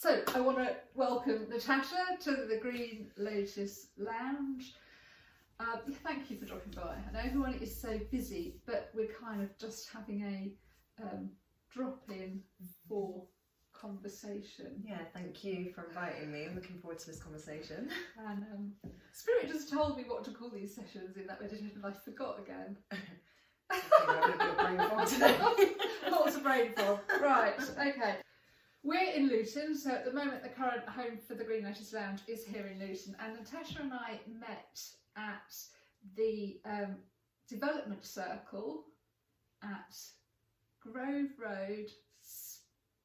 So I want to welcome Natasha to the Green Lotus Lounge. Thank you for dropping by. I know everyone is so busy, but we're kind of just having a drop-in for conversation. Yeah, thank you for inviting me. I'm looking forward to this conversation. And Spirit just told me what to call these sessions in that meditation, and I forgot again. I'm a bit of brain fog today. Lots of brain fog. Right, okay. We're in Luton, so at the moment the current home for the Green Lotus Lounge is here in Luton, and Natasha and I met at the development circle at Grove Road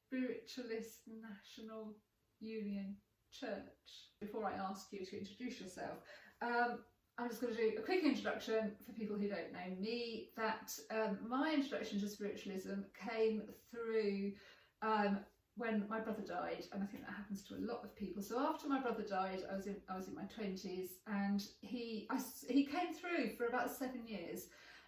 Spiritualist National Union Church. Before I ask you to introduce yourself, I'm just going to do a quick introduction for people who don't know me. That my introduction to spiritualism came through when my brother died, and I think that happens to a lot of people. So after my brother died, I was in my 20s, and he came through for about 7 years,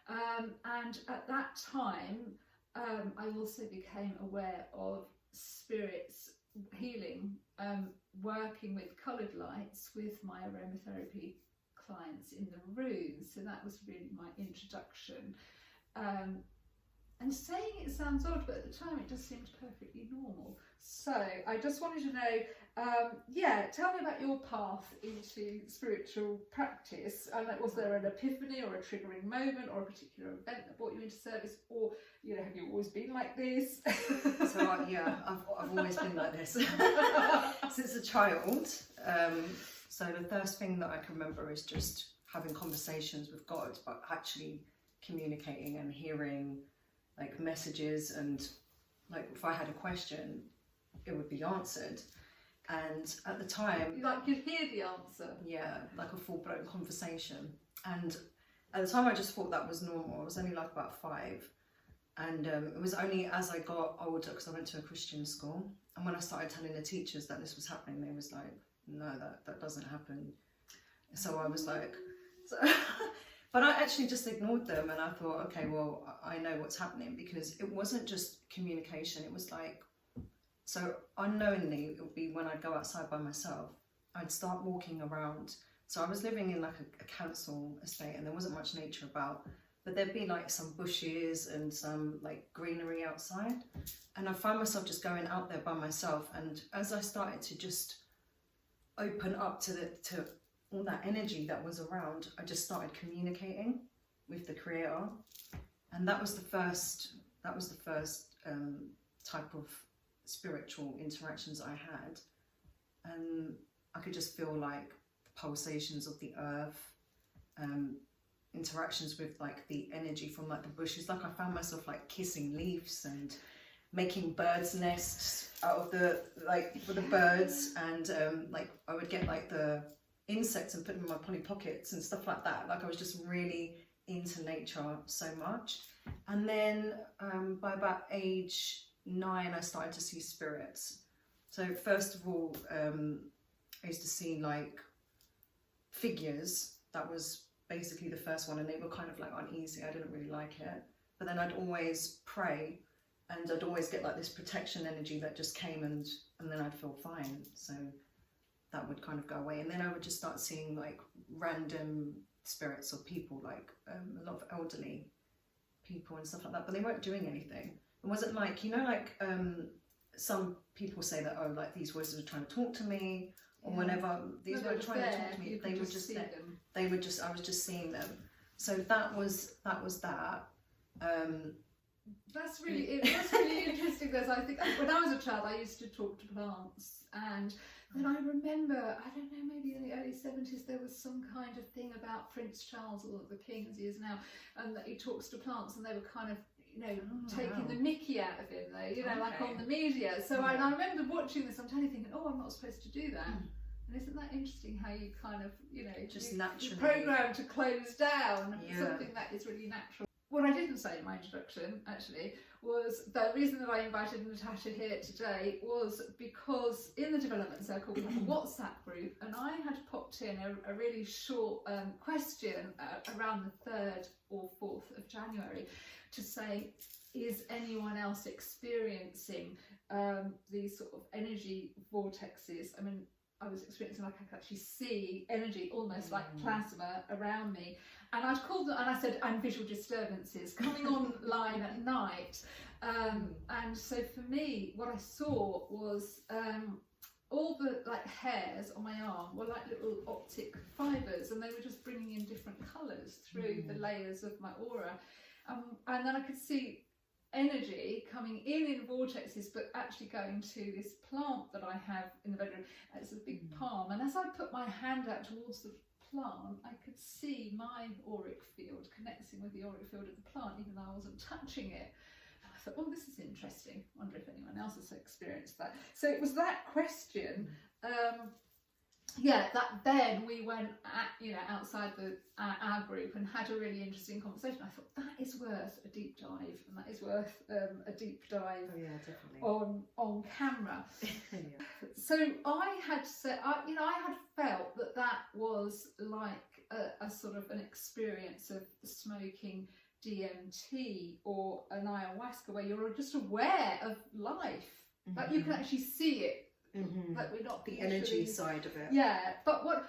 and at that time I also became aware of spirits healing, working with coloured lights with my aromatherapy clients in the room. So that was really my introduction. And saying it sounds odd, but at the time it just seemed perfectly normal. So I just wanted to know, tell me about your path into spiritual practice. Was there an epiphany or a triggering moment or a particular event that brought you into service, or have you always been like this? So I've always been like this since a child. So the first thing that I can remember is just having conversations with God, but actually communicating and hearing like messages, and like if I had a question, it would be answered. And at the time, like you'd hear the answer. Yeah, like a full-blown conversation. And at the time I just thought that was normal. I was only like about 5, and it was only as I got older, because I went to a Christian school, and when I started telling the teachers that this was happening, they was like, no, that doesn't happen. So I was like, but I actually just ignored them, and I thought, okay, well, I know what's happening, because it wasn't just communication. It was like, so unknowingly, it would be when I'd go outside by myself, I'd start walking around. So I was living in like a council estate, and there wasn't much nature about, but there'd be like some bushes and some like greenery outside. And I found myself just going out there by myself. And as I started to just open up to all that energy that was around, I just started communicating with the Creator, and that was the first type of spiritual interactions I had. And I could just feel like the pulsations of the earth, interactions with like the energy from like the bushes. Like I found myself like kissing leaves and making birds' nests out of for the birds, and like I would get like the insects and put them in my Polly Pockets and stuff like that. Like I was just really into nature so much. And then by about age 9, I started to see spirits. So first of all, I used to see like figures. That was basically the first one, and they were kind of like uneasy. I didn't really like it. But then I'd always pray, and I'd always get like this protection energy that just came, and then I'd feel fine. So that would kind of go away, and then I would just start seeing like random spirits of people, like a lot of elderly people and stuff like that, but they weren't doing anything. It wasn't like, like some people say that, oh, like these voices are trying to talk to me, or whenever these weren't trying to talk to me, they were just there. I was just seeing them. So that was that. That's really interesting, because I think when I was a child I used to talk to plants, and then I remember, I don't know, maybe in the early 70s there was some kind of thing about Prince Charles, or the King as he is now, and that he talks to plants, and they were kind of taking the mickey out of him though, like on the media. So I remember watching this, I'm totally thinking, oh, I'm not supposed to do that. And isn't that interesting how you kind of, just naturally programmed to close down something that is really natural. What I didn't say in my introduction, actually, was the reason that I invited Natasha here today was because in the development circle we have a WhatsApp group, and I had popped in a really short question around the 3rd or 4th of January to say, is anyone else experiencing these sort of energy vortexes. I mean, I was experiencing like I could actually see energy almost like plasma around me, and I'd called them and I said, and visual disturbances coming online at night. And so for me, what I saw was all the like hairs on my arm were like little optic fibres, and they were just bringing in different colours through the layers of my aura. And then I could see energy coming in vortexes, but actually going to this plant that I have in the bedroom. It's a big palm, and as I put my hand out towards the plant, I could see my auric field connecting with the auric field of the plant, even though I wasn't touching it. And I thought, oh, this is interesting. I wonder if anyone else has experienced that. So it was that question. That then we went outside our group and had a really interesting conversation. I thought that is worth a deep dive, and that is worth a deep dive on camera. So I had said, I had felt that was like a sort of an experience of smoking DMT or an ayahuasca, where you're just aware of life, like you can actually see it. Like we're not the energy side of it. But what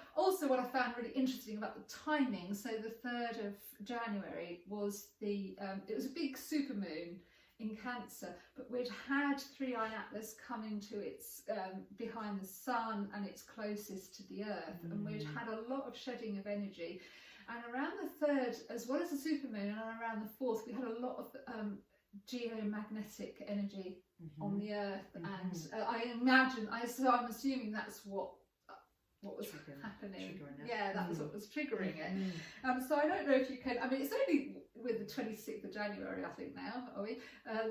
I found really interesting about the timing, so the 3rd of January was it was a big supermoon in Cancer, but we'd had 3i Atlas coming to its behind the sun and it's closest to the earth, and we'd had a lot of shedding of energy, and around the 3rd, as well as the supermoon, and around the 4th, we had a lot of geomagnetic energy on the earth, and I'm assuming that's what was happening. That was what was triggering it. So I don't know if you can. I mean, it's only with the 26th of January, I think now, are we?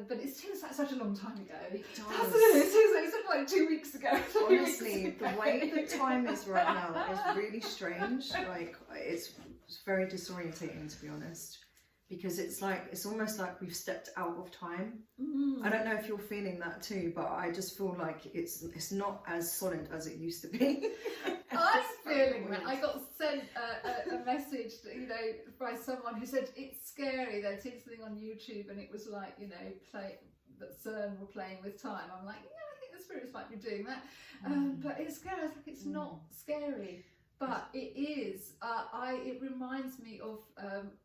But it seems like such a long time ago. It does. It seems like 2 weeks ago. Honestly, the way the time is right now is really strange. Like it's very disorientating, to be honest. Because it's almost like we've stepped out of time. I don't know if you're feeling that too, but I just feel like it's not as solid as it used to be. I'm feeling that. I got sent a message, by someone who said it's scary. They'd seen something on YouTube and it was like, that CERN were playing with time. I'm like, I think the spirits might be doing that. But it's scary. I think it's not scary. But it is. It reminds me of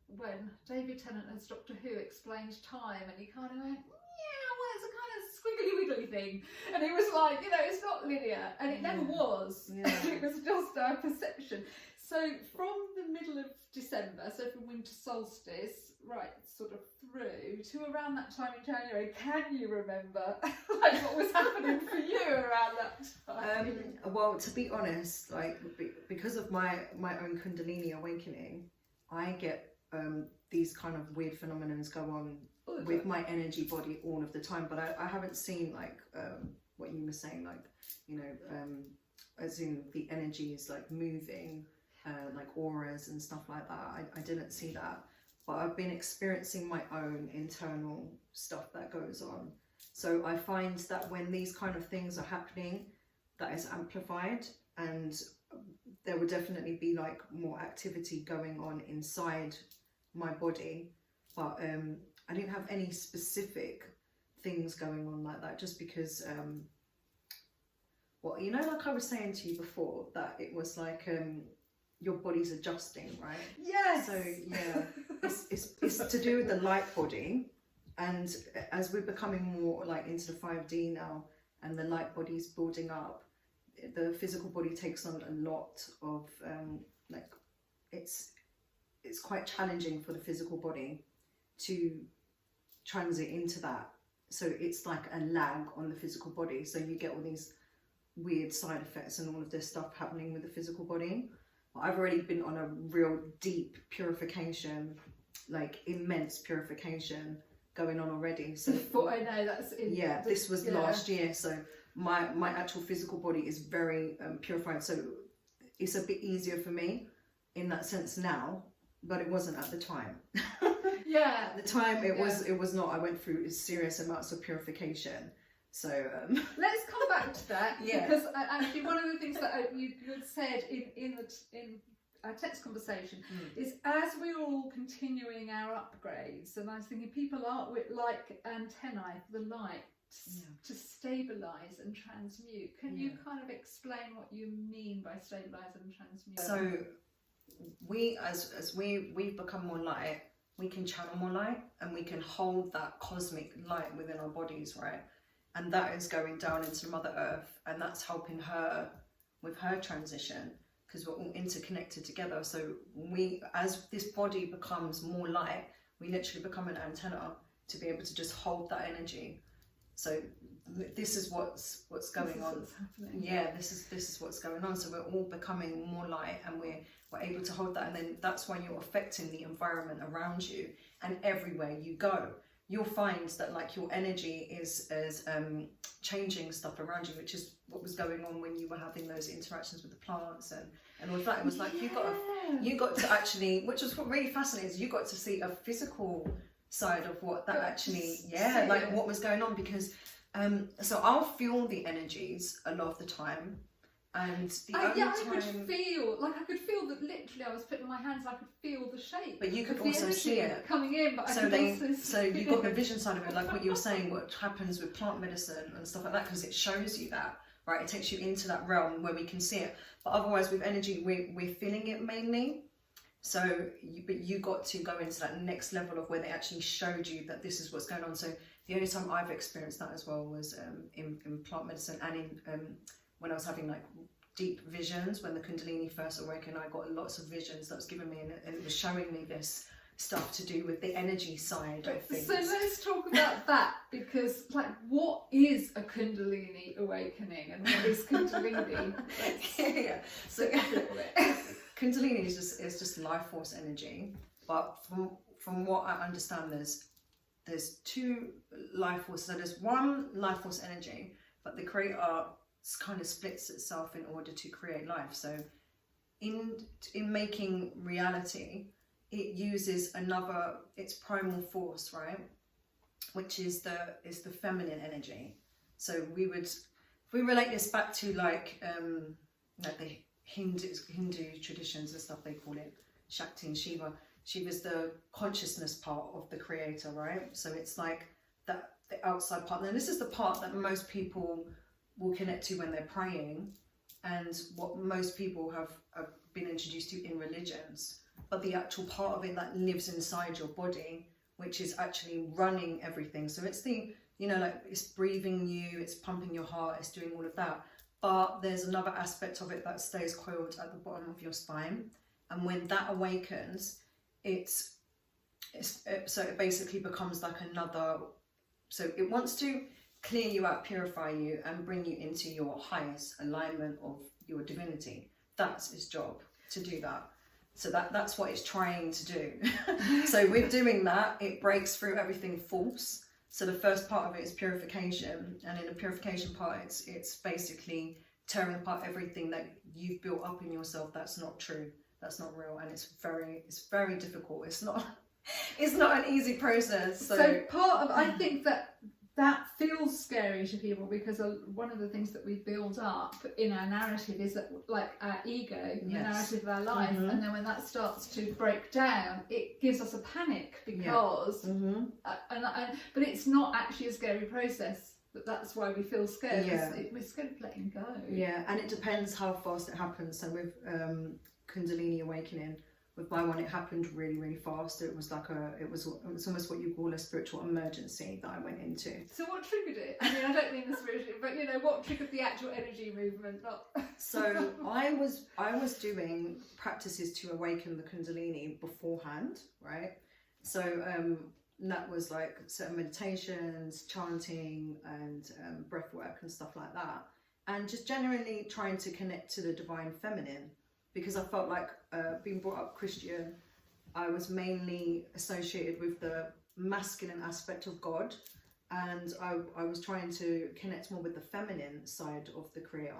when David Tennant as Doctor Who explained time, and he kind of went, it's a kind of squiggly wiggly thing, and it was like, it's not linear, and it never was. It was just our perception. So from the middle of December, so from winter solstice, right, sort of through to around that time in January, can you remember what was happening for you around that time? Well, to be honest, because of my own kundalini awakening, I get these kind of weird phenomena go on with my energy body all of the time, but I haven't seen what you were saying, as in the energy is moving, like auras and stuff like that. I didn't see that, but I've been experiencing my own internal stuff that goes on. So I find that when these kind of things are happening, that is amplified, and there would definitely be more activity going on inside my body, but I didn't have any specific things going on like that, just because like I was saying to you before, that it was your body's adjusting, right? Yes. So it's to do with the light body, and as we're becoming more into the 5D now, and the light body's building up, the physical body takes on a lot of it's quite challenging for the physical body to transit into that. So it's like a lag on the physical body. So you get all these weird side effects and all of this stuff happening with the physical body. I've already been on a real deep purification, immense purification going on already. So I know that's this was last year. So my actual physical body is very purified. So it's a bit easier for me in that sense now, but it wasn't at the time. At the time it was not. I went through serious amounts of purification. So let's come back to that, because actually one of the things that you had said in our text conversation is, as we're all continuing our upgrades, and I was thinking people are like antennae for the light, to stabilize and transmute. Can you kind of explain what you mean by stabilize and transmute? So we, as we've become more light, we can channel more light, and we can hold that cosmic light within our bodies, right? And that is going down into Mother Earth, and that's helping her with her transition, because we're all interconnected together. So we, as this body becomes more light, we literally become an antenna to be able to just hold that energy. So this is what's going on. What's happening. Yeah, this is what's going on. So we're all becoming more light, and we're able to hold that, and then that's why you're affecting the environment around you, and everywhere you go you'll find that like your energy is changing stuff around you, which is what was going on when you were having those interactions with the plants and all of that. It was like you got to actually, which was what really fascinating, is you got to see a physical side of what that actually, like what was going on, because so I'll feel the energies a lot of the time. And the only time... I could feel that literally I was putting my hands, I could feel the shape. But you could also see it coming in, but so you've got the vision side of it, like what you were saying, what happens with plant medicine and stuff like that, because it shows you that, right? It takes you into that realm where we can see it. But otherwise with energy, we're feeling it mainly. So, but you got to go into that next level of where they actually showed you that this is what's going on. So the only time I've experienced that as well was in plant medicine, and in when I was having like deep visions, when the kundalini first awakened, I got lots of visions that was given me, and it was showing me this stuff to do with the energy side of things. So let's talk about that, because like, what is a kundalini awakening and what is kundalini? So kundalini is just life force energy, but from what I understand, there's two life forces. So there's one life force energy, but the creator kind of splits itself in order to create life. So in making reality, it uses its primal force, right, which is the feminine energy. So if we relate this back to like the Hindu traditions and stuff, they call it Shakti and Shiva. Shiva's the consciousness part of the creator, right? So it's like the outside part, and this is the part that most people will connect to when they're praying, and what most people have been introduced to in religions. But the actual part of it that lives inside your body, which is actually running everything. So it's like it's breathing you, it's pumping your heart, it's doing all of that. But there's another aspect of it that stays coiled at the bottom of your spine, and when that awakens, so it basically becomes like another. So it wants to clear you out, purify you, and bring you into your highest alignment of your divinity. That's its job, to do that. So that's what it's trying to do. So with doing that, it breaks through everything false. So the first part of it is purification, and in the purification part, it's basically tearing apart everything that you've built up in yourself that's not true, that's not real, and it's very difficult. It's not an easy process. So part of, I think that feels scary to people, because one of the things that we build up in our narrative is that, like, our ego, the narrative of our life, and then when that starts to break down, it gives us a panic, because but it's not actually a scary process. That's why we feel scared. We're scared of letting go. Yeah, and it depends how fast it happens. So with Kundalini awakening, with my one, it happened really, really fast. It was like it was almost what you call a spiritual emergency that I went into. So what triggered it? I mean, I don't mean the spiritual, but what triggered the actual energy movement? So I was doing practices to awaken the Kundalini beforehand, right? So that was like certain meditations, chanting, and breath work and stuff like that, and just generally trying to connect to the divine feminine. Because I felt like being brought up Christian, I was mainly associated with the masculine aspect of God, and I was trying to connect more with the feminine side of the creator.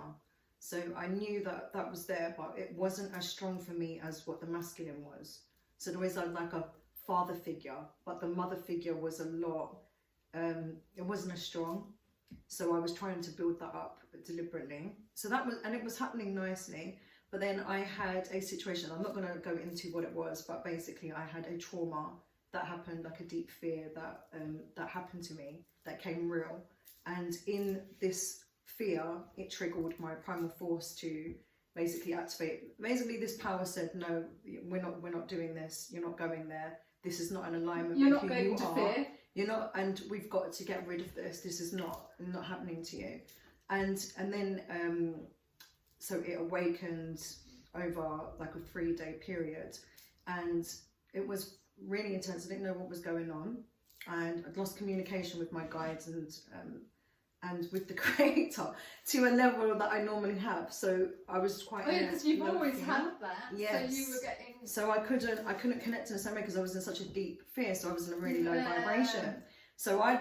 So I knew that was there, but it wasn't as strong for me as what the masculine was. So there was like a father figure, but the mother figure was a lot, it wasn't as strong. So I was trying to build that up deliberately. So it was happening nicely. But then I had a situation, I'm not going to go into what it was, but basically I had a trauma that happened, like a deep fear that happened to me. that came real. And in this fear, it triggered my primal force to basically activate. Basically, this power said, no, we're not doing this. You're not going there. This is not an alignment You're with not who you going to are. fear. You're not, and we've got to get rid of this. This is not happening to you. And then so it awakened over like a 3-day period, and it was really intense. I didn't know what was going on, and I'd lost communication with my guides and with the creator to a level that I normally have. So I was quite. Oh, because you've always had that. Yes. So you were getting. So I couldn't connect in the same way because I was in such a deep fear. So I was in a really low vibration. So I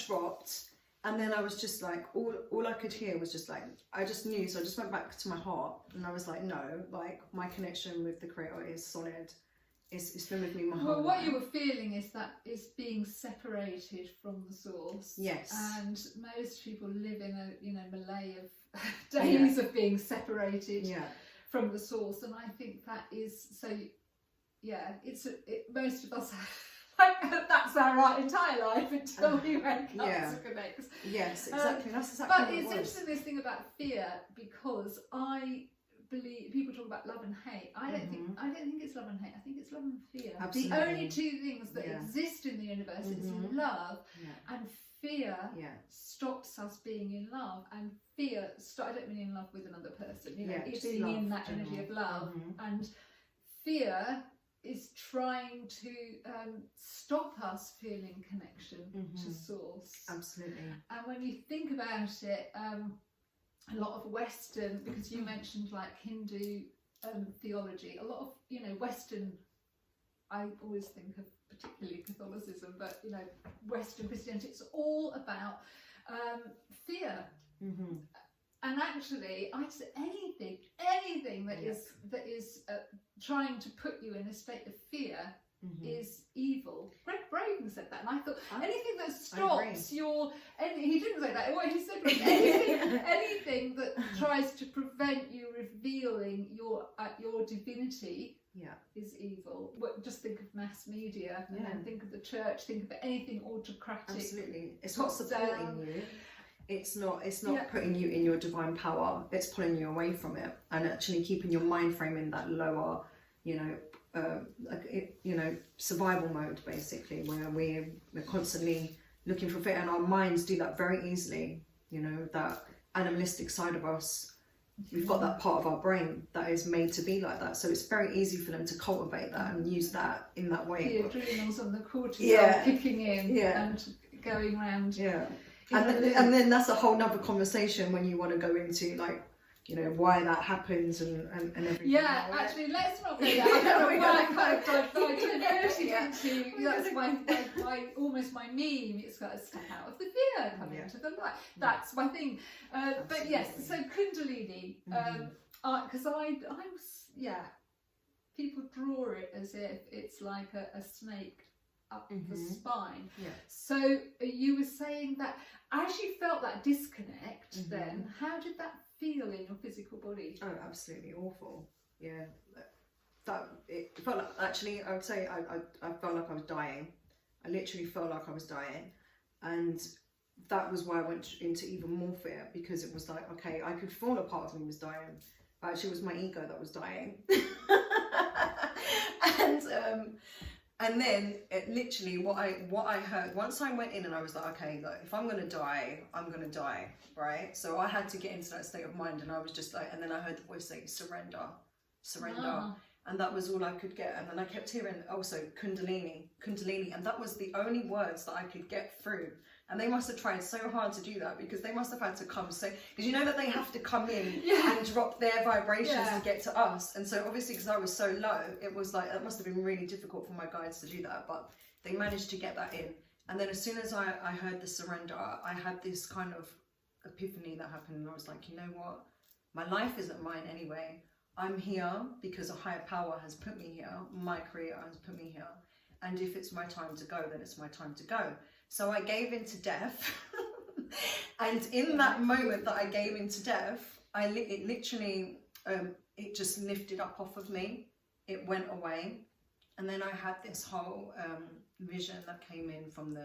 dropped, and then I was just like, all I could hear was just like, I just knew. So I just went back to my heart, and I was like, no, like my connection with the creator is solid. It's been with me my whole life. Well, what you were feeling is being separated from the source. Yes. And most people live in a melee of days of being separated from the source, and I think that is so. Yeah, most of us. That's our entire life until we wake up to connect. Yes, exactly. That's exactly but what it's it was. interesting, this thing about fear, because I believe people talk about love and hate. I don't think it's love and hate. I think it's love and fear. Absolutely. The only two things that exist in the universe is love and fear. Stops us being in love, and fear. I don't mean in love with another person. It's being love, in that energy of love, and fear is trying to stop us feeling connection to source. Absolutely. And when you think about it, a lot of Western, because you mentioned like Hindu theology, a lot of Western, I always think of particularly Catholicism, but Western Christianity, it's all about fear. And actually, I'd say anything that is trying to put you in a state of fear is evil. Greg Braden said that, and I thought anything that stops he didn't say that. What he said was anything that tries to prevent you revealing your divinity is evil. Just think of mass media, and then think of the church. Think of anything autocratic. Absolutely, it's not supporting you. It's not putting you in your divine power. It's pulling you away from it, and actually keeping your mind frame in that lower, survival mode, basically, where we're constantly looking for fear, and our minds do that very easily. That animalistic side of us, we've got that part of our brain that is made to be like that. So it's very easy for them to cultivate that and use that in that way. The adrenals and the cortisol kicking in and going around. And then that's a whole nother conversation when you want to go into why that happens and everything. Yeah, actually, let's not go there. I don't know why I kind of diverted into that's my almost my meme. It's got to step out of the fear, come into the light. That's my thing. But yes, so Kundalini, because I was people draw it as if it's like a snake up the spine. So you were saying that as you felt that disconnect, then how did that feel in your physical body? Oh, absolutely awful. Yeah, it felt like, actually, I would say I felt like I was dying. I literally felt like I was dying, and that was why I went into even more fear, because it was like, okay, I could feel a part of me was dying, but actually it was my ego that was dying. And then it literally, what I heard once I went in, and I was like, okay, like, if I'm gonna die, I'm gonna die, right? So I had to get into that state of mind, and I was just like, and then I heard the voice say, surrender, and that was all I could get. And then I kept hearing also kundalini, and that was the only words that I could get through. And they must have tried so hard to do that, because they must have had to come because you know that they have to come in and drop their vibrations to get to us. And so obviously, because I was so low, it was like, it must have been really difficult for my guides to do that, but they managed to get that in. And then as soon as I heard the surrender, I had this kind of epiphany that happened, and I was like, you know what, my life isn't mine anyway. I'm here because a higher power has put me here, my creator has put me here, and if it's my time to go, then it's my time to go. So I gave in to death, and in that moment that I gave in to death, it literally, it just lifted up off of me. It went away, and then I had this whole vision that came in from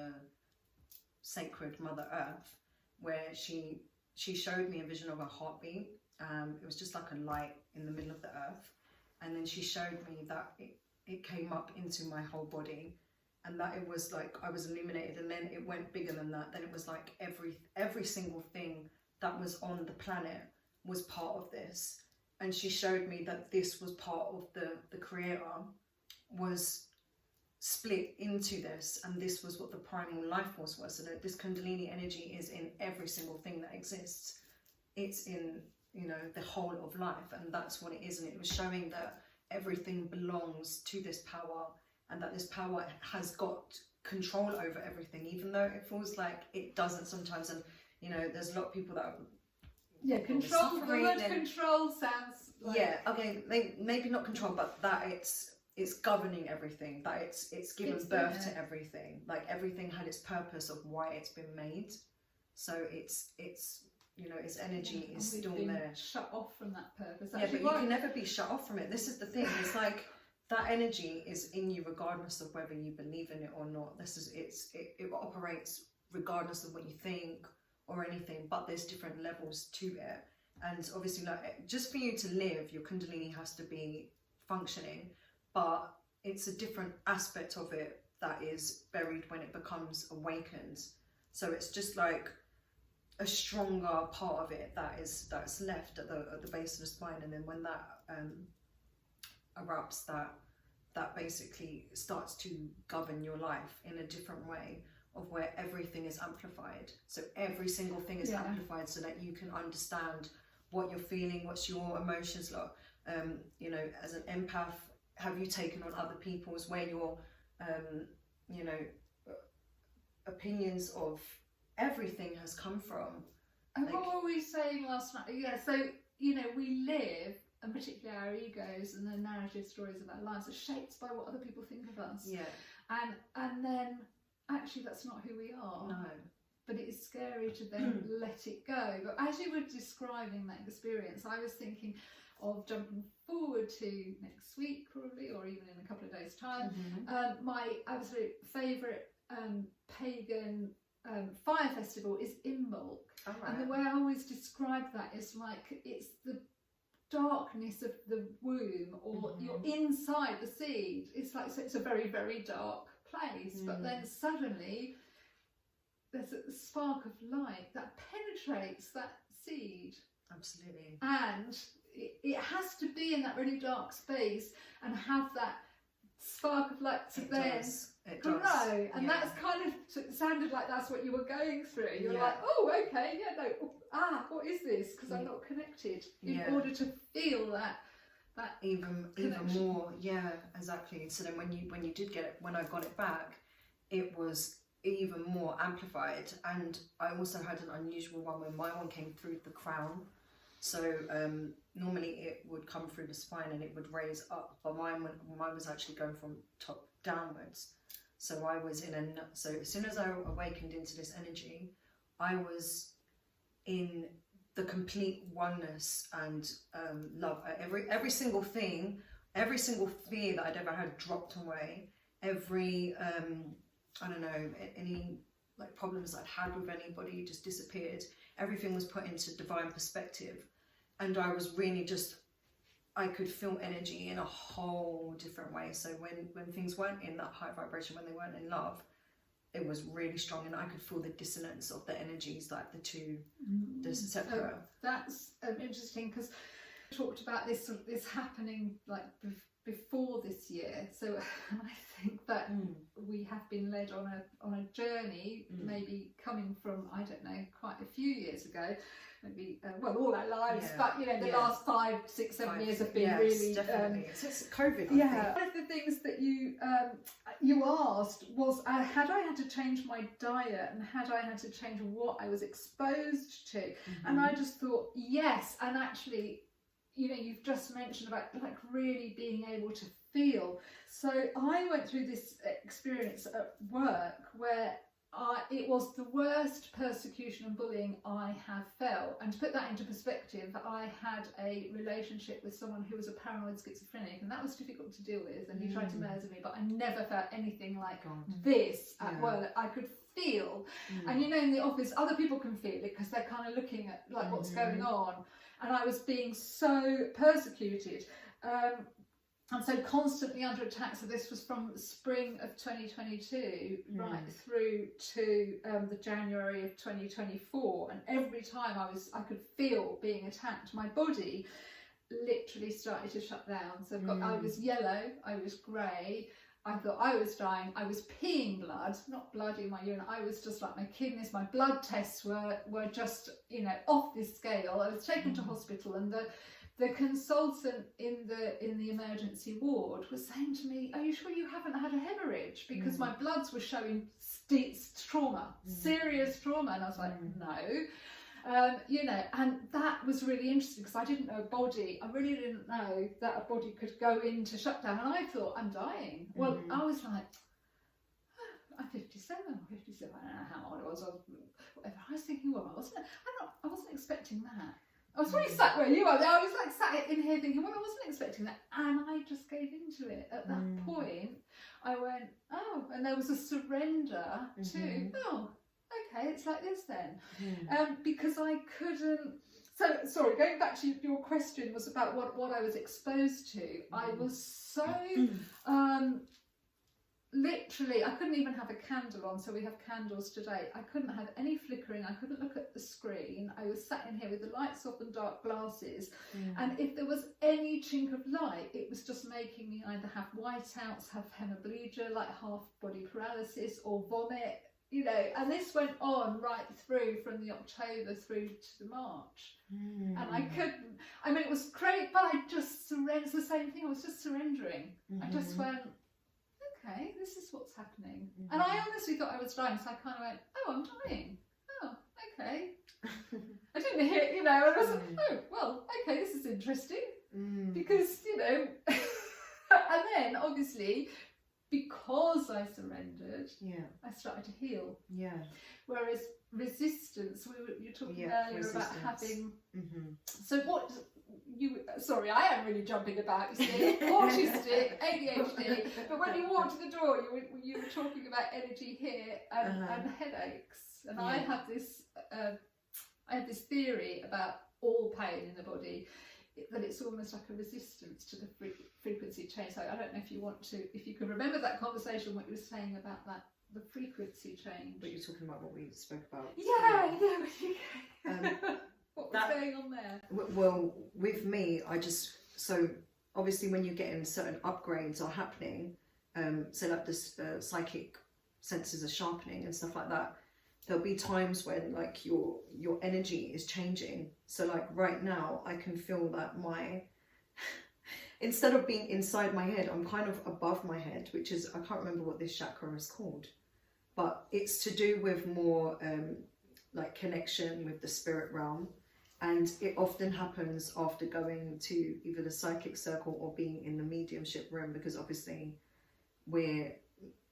sacred Mother Earth, where she showed me a vision of a heartbeat. It was just like a light in the middle of the earth, and then she showed me that it came up into my whole body, and that it was like I was illuminated, and then it went bigger than that. Then it was like every single thing that was on the planet was part of this, and she showed me that this was part of the creator was split into this, and this was what the primal life force was. So that this kundalini energy is in every single thing that exists. It's in, you know, the whole of life, and that's what it is. And it was showing that everything belongs to this power, and that this power has got control over everything, even though it feels like it doesn't sometimes. And you know, there's a lot of people that are, control. The word control sounds like... okay, maybe not control, but that it's governing everything, that it's given birth to everything. Like everything had its purpose of why it's been made. So it's you know, its energy is still there. Shut off from that purpose. But you can never be shut off from it. This is the thing. It's like that energy is in you regardless of whether you believe in it or not. It operates regardless of what you think or anything. But there's different levels to it. And obviously, like, just for you to live, your kundalini has to be functioning. But it's a different aspect of it that is buried when it becomes awakened. So it's just like a stronger part of it that's left at the base of the spine, and then when that erupts, that basically starts to govern your life in a different way, of where everything is amplified. So every single thing is amplified, so that you can understand what you're feeling, what's your emotions like. You know, as an empath, have you taken on other people's, where your you know, opinions of everything has come from. And what were we saying last night? Yeah, so you know, we live, and particularly our egos and the narrative stories of our lives are shaped by what other people think of us. Yeah. And then actually that's not who we are. No. But it is scary to then let it go. But as you were describing that experience, I was thinking of jumping forward to next week probably, or even in a couple of days' time. My absolute favourite pagan fire festival is Imbolc. Right. And the way I always describe that is like it's the darkness of the womb, or you're inside the seed. It's like, so it's a very, very dark place, but then suddenly there's a spark of light that penetrates that seed. Absolutely. And it has to be in that really dark space and have that spark of light to then grow. And that's kind of, it sounded like that's what you were going through. You're like, oh, okay, what is this? Because I'm not connected. In order to feel that even more, exactly. So then when you did get it, when I got it back, it was even more amplified. And I also had an unusual one where my one came through the crown. So normally it would come through the spine and it would raise up, but mine was actually going from top downwards. So I was so as soon as I awakened into this energy, I was in the complete oneness and love. Every single thing, every single fear that I'd ever had dropped away. Every I don't know, any like problems I'd had with anybody just disappeared. Everything was put into divine perspective, and I was really I could feel energy in a whole different way. So when things weren't in that high vibration, when they weren't in love, it was really strong, and I could feel the dissonance of the energies, like the two, the separate. That's interesting, because we talked about this happening like before this year. So I think that we have been led on a journey, maybe coming from, I don't know, quite a few years ago, maybe all our lives, but you know, the last 5, 6, 7 years have been really definitely. Since COVID, I think. One of the things that you asked was, had I had to change my diet, and had I had to change what I was exposed to, and I just thought yes. And actually, you know, you've just mentioned about like really being able to feel. So I went through this experience at work where it was the worst persecution and bullying I have felt. And to put that into perspective, I had a relationship with someone who was a paranoid schizophrenic, and that was difficult to deal with, and he tried to murder me, but I never felt anything like this at work. I could feel. And you know, in the office, other people can feel it because they're kind of looking at like what's going on. And I was being so persecuted. And so constantly under attack. So this was from spring of 2022 right through to the January of 2024. And every time I could feel being attacked, my body literally started to shut down. So I was yellow, I was grey, I thought I was dying, I was peeing blood, not blood in my urine, I was just like, my kidneys, my blood tests were just, you know, off this scale. I was taken to hospital, and the consultant in the emergency ward was saying to me, are you sure you haven't had a hemorrhage? Because my bloods were showing trauma, serious trauma. And I was like, no. You know, and that was really interesting because I didn't know I really didn't know that a body could go into shutdown. And I thought, I'm dying. Well, I was like, I'm 57 or 57, I don't know how old I was, whatever. I was thinking, well, I wasn't expecting that. I was really sat where you are. I was like sat in here thinking, well, I wasn't expecting that. And I just gave into it. At that point, I went, oh, and there was a surrender to, oh, okay, it's like this then. Because I couldn't, so, sorry, going back to your question was about what I was exposed to. I was so, literally, I couldn't even have a candle on, so we have candles today. I couldn't have any flickering, I couldn't look at the screen. I was sat in here with the lights off and dark glasses, and if there was any chink of light, it was just making me either have whiteouts, have hemiplegia, like half body paralysis, or vomit, you know. And this went on right through from the October through to the March. And I couldn't, I mean, it was great, but I just surrendered. It's the same thing, I was just surrendering. I just went, okay, this is what's happening. And I honestly thought I was dying, so I kind of went, oh, I'm dying. Oh, okay. I didn't hear, you know, and I was like, oh, well, okay, this is interesting. Because, you know, and then obviously, because I surrendered, I started to heal. Whereas resistance, you were talking earlier about having, so what, sorry, I am really jumping about, you see, autistic, ADHD, but when you walked to the door, you were talking about energy here and headaches, and I have this theory about all pain in the body, that it's almost like a resistance to the frequency change. So I don't know if you can remember that conversation, what you were saying about that, the frequency change. But you're talking about what we spoke about. What was going on there? Well, with me, so obviously when you're getting certain upgrades are happening, so like this psychic senses are sharpening and stuff like that, there'll be times when like your energy is changing. So like right now, I can feel that instead of being inside my head, I'm kind of above my head, which is, I can't remember what this chakra is called, but it's to do with more like connection with the spirit realm. And it often happens after going to either the psychic circle or being in the mediumship room, because obviously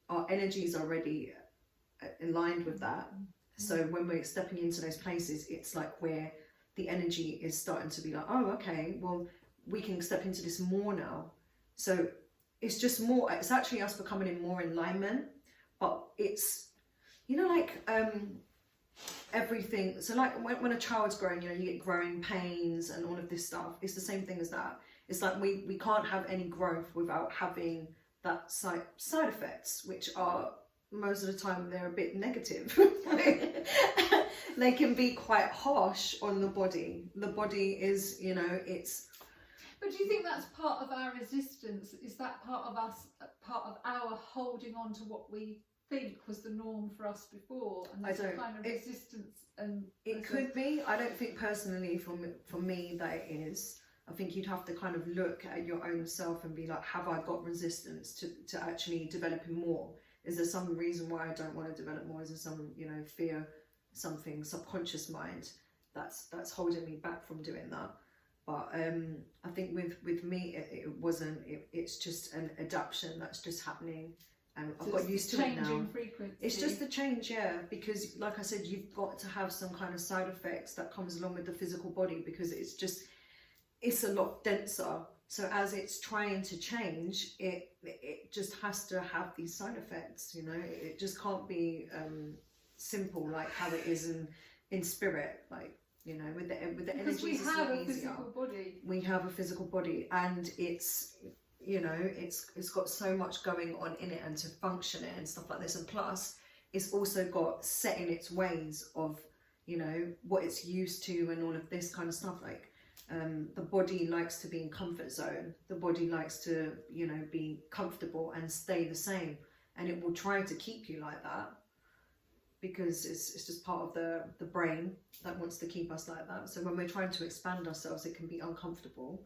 our energy is already aligned with that. So when we're stepping into those places, it's like where the energy is starting to be like, oh, okay, well, we can step into this more now. So it's just more, it's actually us becoming more in alignment, but it's, you know, like, everything. So like when a child's growing, you know, you get growing pains and all of this stuff. It's the same thing as that. It's like we can't have any growth without having that side effects, which are most of the time they're a bit negative. They can be quite harsh on the body. The body is, you know, it's. But do you think that's part of our resistance? Is that part of us, part of our holding on to what we think was the norm for us before, and there's a kind of resistance? And it could be. I don't think personally for me that it is. I think you'd have to kind of look at your own self and be like, have I got resistance to actually developing more? Is there some reason why I don't want to develop more? Is there some, you know, fear, something subconscious mind that's holding me back from doing that? But I think with me it wasn't. It's just an adaptation that's just happening. I've got used to it now. Frequency. It's just the change, because like I said, you've got to have some kind of side effects that comes along with the physical body, because it's a lot denser. So as it's trying to change, it just has to have these side effects, you know. It just can't be simple, like how it is in spirit, like, you know, with the because energies, we it's have a lot a easier. physical body. We have a physical body, and it's, you know, it's got so much going on in it, and to function it and stuff like this. And plus, it's also got set in its ways of, you know, what it's used to and all of this kind of stuff. Like, the body likes to be in comfort zone. The body likes to, you know, be comfortable and stay the same, and it will try to keep you like that, because it's just part of the brain that wants to keep us like that. So when we're trying to expand ourselves, it can be uncomfortable,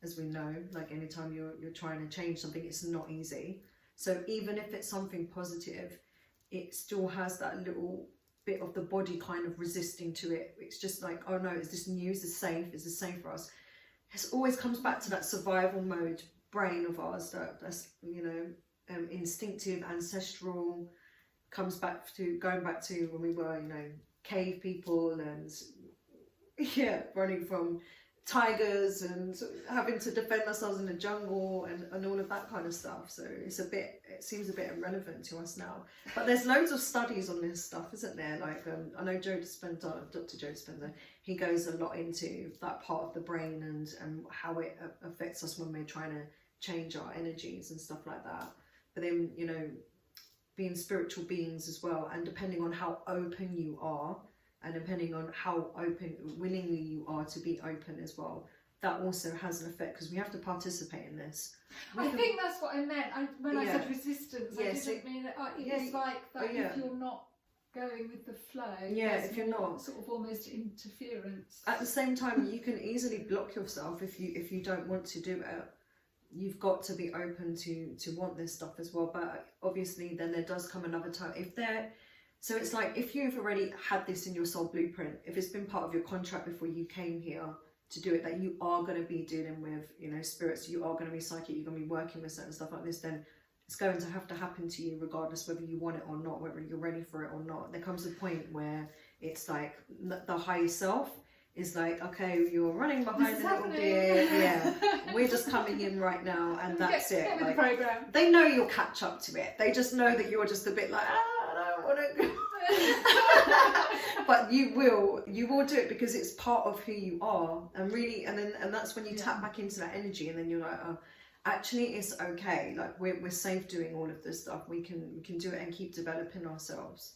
as we know. Like, anytime you're trying to change something, it's not easy. So even if it's something positive, it still has that little bit of the body kind of resisting to it. It's just like, oh no, is this new? Is this safe? Is this safe for us? It always comes back to that survival mode brain of ours, that's, you know, instinctive, ancestral, comes back to, going back to when we were, you know, cave people, and yeah, running from tigers and having to defend ourselves in the jungle and all of that kind of stuff. So it seems a bit irrelevant to us now. But there's loads of studies on this stuff, isn't there? Like, I know Dr. Joe Dispenza, he goes a lot into that part of the brain and how it affects us when we're trying to change our energies and stuff like that. But then, you know, being spiritual beings as well, and depending on how open you are, and depending on how willingly you are to be open as well, that also has an effect, because we have to participate in this. I think that's what I meant when I said resistance. I didn't mean that it's like that if you're not going with the flow. Yeah, if you're not, sort of almost interference. At the same time, you can easily block yourself if you don't want to do it. You've got to be open to want this stuff as well. But obviously then there does come another time, so it's like, if you've already had this in your soul blueprint, if it's been part of your contract before you came here to do it, that you are going to be dealing with, you know, spirits, you are going to be psychic, you're going to be working with certain stuff like this, then it's going to have to happen to you regardless whether you want it or not, whether you're ready for it or not. There comes a point where it's like the higher self is like, okay, you're running behind a little bit, yeah, we're just coming in right now, and that's it. Get with like, the program. They know you'll catch up to it. They just know that you're just a bit like, I don't want to go. But you will do it, because it's part of who you are, and really, and that's when you tap back into that energy, and then you're like, oh, actually it's okay, like we're safe doing all of this stuff. We can do it and keep developing ourselves.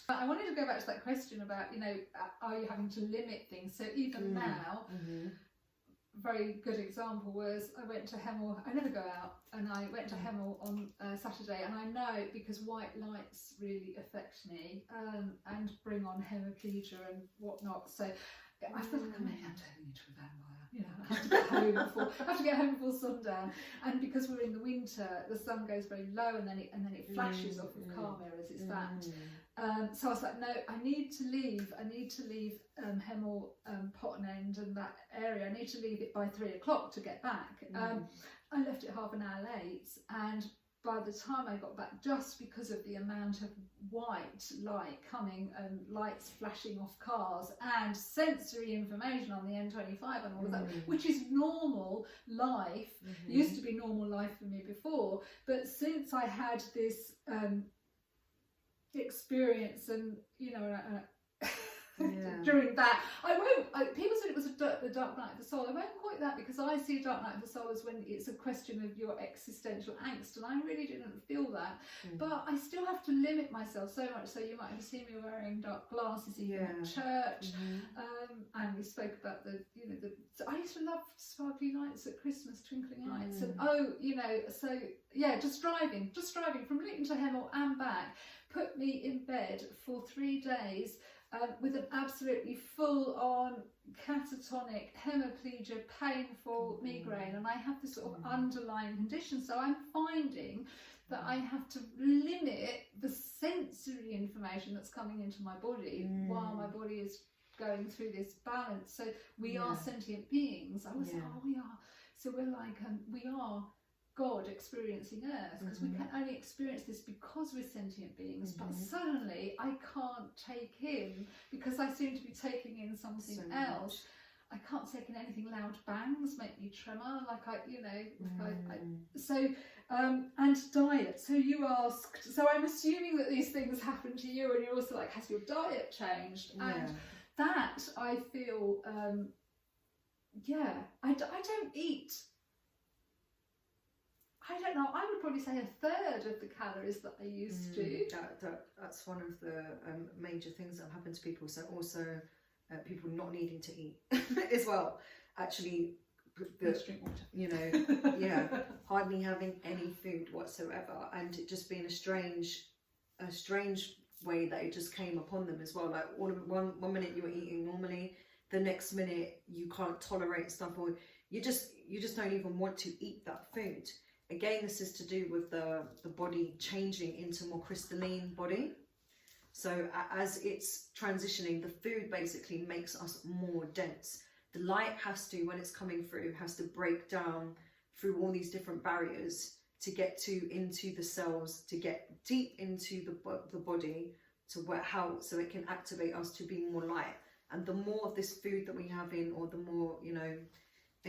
I wanted to go back to that question about, you know, are you having to limit things? So even now, very good example was I went to Hemel. I never go out, and I went to Hemel on Saturday, and I know because white lights really affect me and bring on hemiplegia and whatnot. So I feel like maybe I'm turning into a vampire. You know, I have to get home before sundown, and because we're in the winter, the sun goes very low, and then it flashes off of car mirrors. It's that. So I was like, no, I need to leave Hemel, Pottenend and that area. I need to leave it by 3 o'clock to get back. I left it half an hour late, and by the time I got back, just because of the amount of white light coming and lights flashing off cars and sensory information on the M25 and all of that, which is normal life, used to be normal life for me before, but since I had this experience, and you know, during that, people said it was the dark night of the soul. I won't quite that, because I see a dark night of the soul as when it's a question of your existential angst, and I really didn't feel that. But I still have to limit myself so much. So you might have seen me wearing dark glasses even at church, and we spoke about so I used to love sparkly lights at Christmas, twinkling lights, and just driving from Luton to Hemel and back put me in bed for 3 days. With an absolutely full-on catatonic hemiplegia, painful migraine, and I have this sort of underlying condition. So I'm finding that I have to limit the sensory information that's coming into my body while my body is going through this balance. So we are sentient beings. I was like, oh, we are. So we're like, we are God experiencing Earth, because we can only experience this because we're sentient beings. But suddenly I can't take in, because I seem to be taking in something else. I can't take in anything loud. Bangs make me tremor, like and diet. So you asked, so I'm assuming that these things happen to you, and you're also like, has your diet changed? And that I feel, I don't eat. I don't know, I would probably say a third of the calories that I used to. That's one of the major things that happen to people. So also people not needing to eat as well. Actually, Drink water. hardly having any food whatsoever, and it just being a strange way that it just came upon them as well. Like one minute you were eating normally, the next minute you can't tolerate stuff, or you just don't even want to eat that food. Again, this is to do with the body changing into more crystalline body. So as it's transitioning, the food basically makes us more dense. The light has to, when it's coming through, has to break down through all these different barriers to get into the cells, to get deep into the body, so it can activate us to be more light. And the more of this food that we have in, or the more,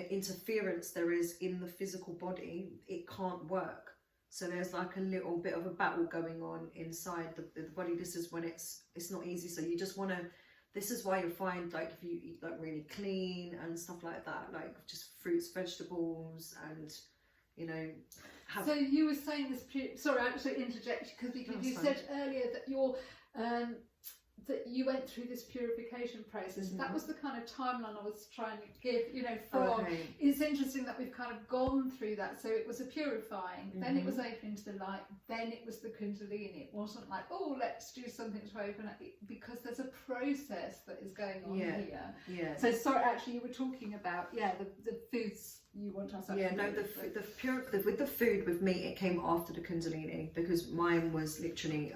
interference there is in the physical body, it can't work. So there's like a little bit of a battle going on inside the body. This is when it's not easy. So you just want to, this is why you find, like, if you eat like really clean and stuff like that, like just fruits, vegetables, and So you were saying this, sorry, I actually interject, because you said earlier that that you went through this purification process. That was the kind of timeline I was trying to give, from. It's interesting that we've kind of gone through that. So it was a purifying, then it was opening to the light, then it was the kundalini. It wasn't like, oh, let's do something to open it, because there's a process that is going on here. Yeah. So sorry, actually, you were talking about the foods you want us. With the food with me, it came after the kundalini, because mine was literally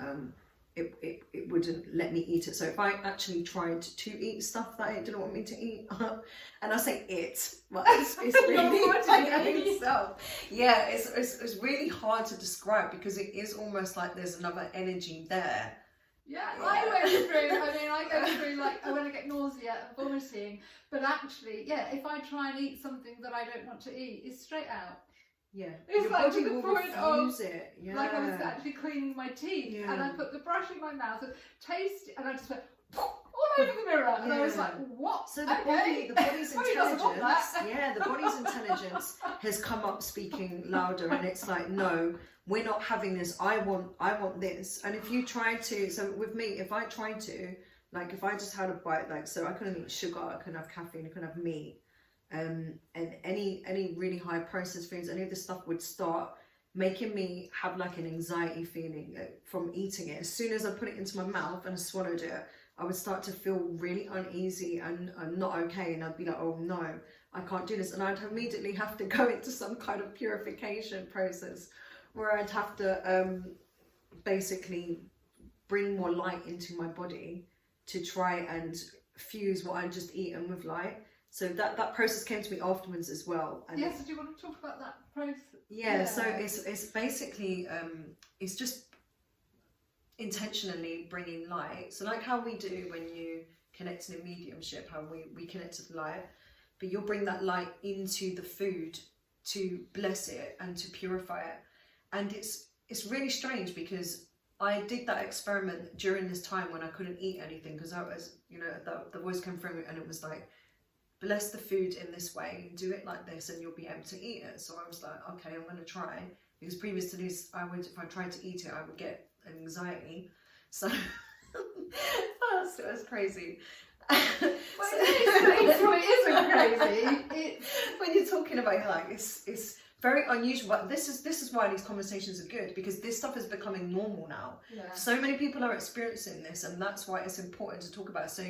it wouldn't let me eat it. So if I actually tried to eat stuff that it didn't want me to eat, and I say it, but it's really itself. Yeah, it's really hard to describe, because it is almost like there's another energy there. I went through, I go through, like, when I get nausea and vomiting, but actually, if I try and eat something that I don't want to eat, it's straight out. Yeah, it's your like body to the will point refuse it. Like I was actually cleaning my teeth, and I put the brush in my mouth and taste it, and I just went all over the mirror, and I was like, what? So the body's intelligence, the body's intelligence has come up speaking louder, and it's like, no, we're not having this. I want this. And if you try to, so with me, if I tried to, like, if I just had a bite, like, so I couldn't eat sugar, I couldn't have caffeine, I couldn't have meat. And any really high processed foods, any of this stuff would start making me have like an anxiety feeling from eating it. As soon as I put it into my mouth and I swallowed it, I would start to feel really uneasy and not okay, and I'd be like, oh no, I can't do this, and I'd immediately have to go into some kind of purification process where I'd have to basically bring more light into my body to try and fuse what I'd just eaten with light. So that process came to me afterwards as well. And yes, do you want to talk about that process? So it's basically, it's just intentionally bringing light. So like how we do when you connect in a mediumship, how we connect to the light, but you'll bring that light into the food to bless it and to purify it. And it's really strange, because I did that experiment during this time when I couldn't eat anything, because I was, the voice came through and it was like, bless the food in this way, do it like this, and you'll be able to eat it. So I was like, okay, I'm going to try, because previous to this, if I tried to eat it, I would get anxiety. So that's crazy. Well, it isn't crazy. When you're talking about it, like, it's very unusual. But this is why these conversations are good, because this stuff is becoming normal now. So many people are experiencing this, and that's why it's important to talk about. So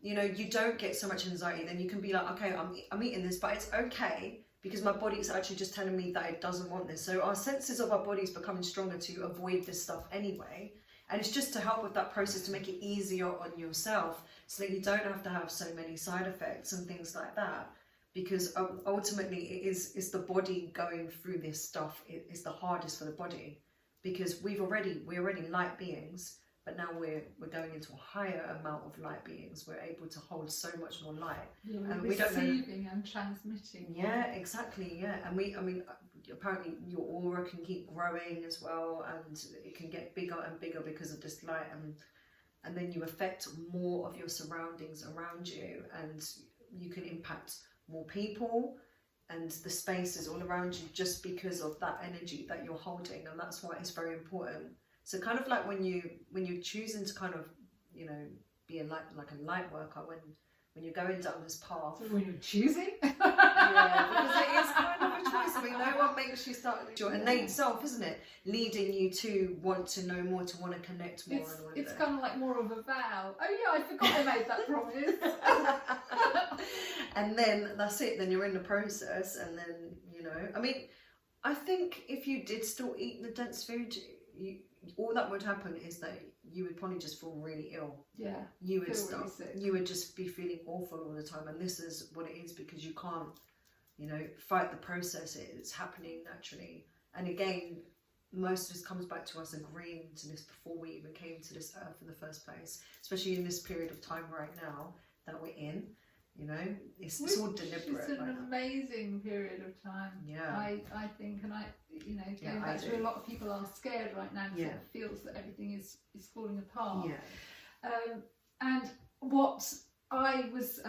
you don't get so much anxiety. Then you can be like, okay, I'm eating this, but it's okay, because my body is actually just telling me that it doesn't want this. So our senses of our body is becoming stronger to avoid this stuff anyway. And it's just to help with that process, to make it easier on yourself, so that you don't have to have so many side effects and things like that. Because ultimately it's the body going through this stuff. It's the hardest for the body, because we're already light beings. but now we're going into a higher amount of light beings. We're able to hold so much more light. And we don't know. Receiving and transmitting. Yeah, exactly. Yeah, and I mean, apparently your aura can keep growing as well, and it can get bigger and bigger because of this light, and then you affect more of your surroundings around you, and you can impact more people and the spaces all around you just because of that energy that you're holding. And that's why it's very important. So kind of like when you're choosing to kind of, you know, be a light worker, when you're going down this path. So when you're choosing? Yeah, because it is kind of a choice. I mean, no one makes you start your innate self, isn't it? Leading you to want to know more, to want to connect more. It's kind of like more of a vow. Oh yeah, I forgot I made that promise. And then that's it. Then you're in the process, and then, you know, I mean, I think if you did still eat the dense food, all that would happen is that you would probably just feel really ill. Yeah. You would just be feeling awful all the time, and this is what it is because you can't, you know, fight the process. It's happening naturally. And again, most of this comes back to us agreeing to this before we even came to this earth in the first place, especially in this period of time right now that we're in. You know, it's all deliberate. It's an amazing period of time. Yeah, I think, and you know, going back to a lot of people are scared right now because it feels that everything is falling apart. Yeah. And what I was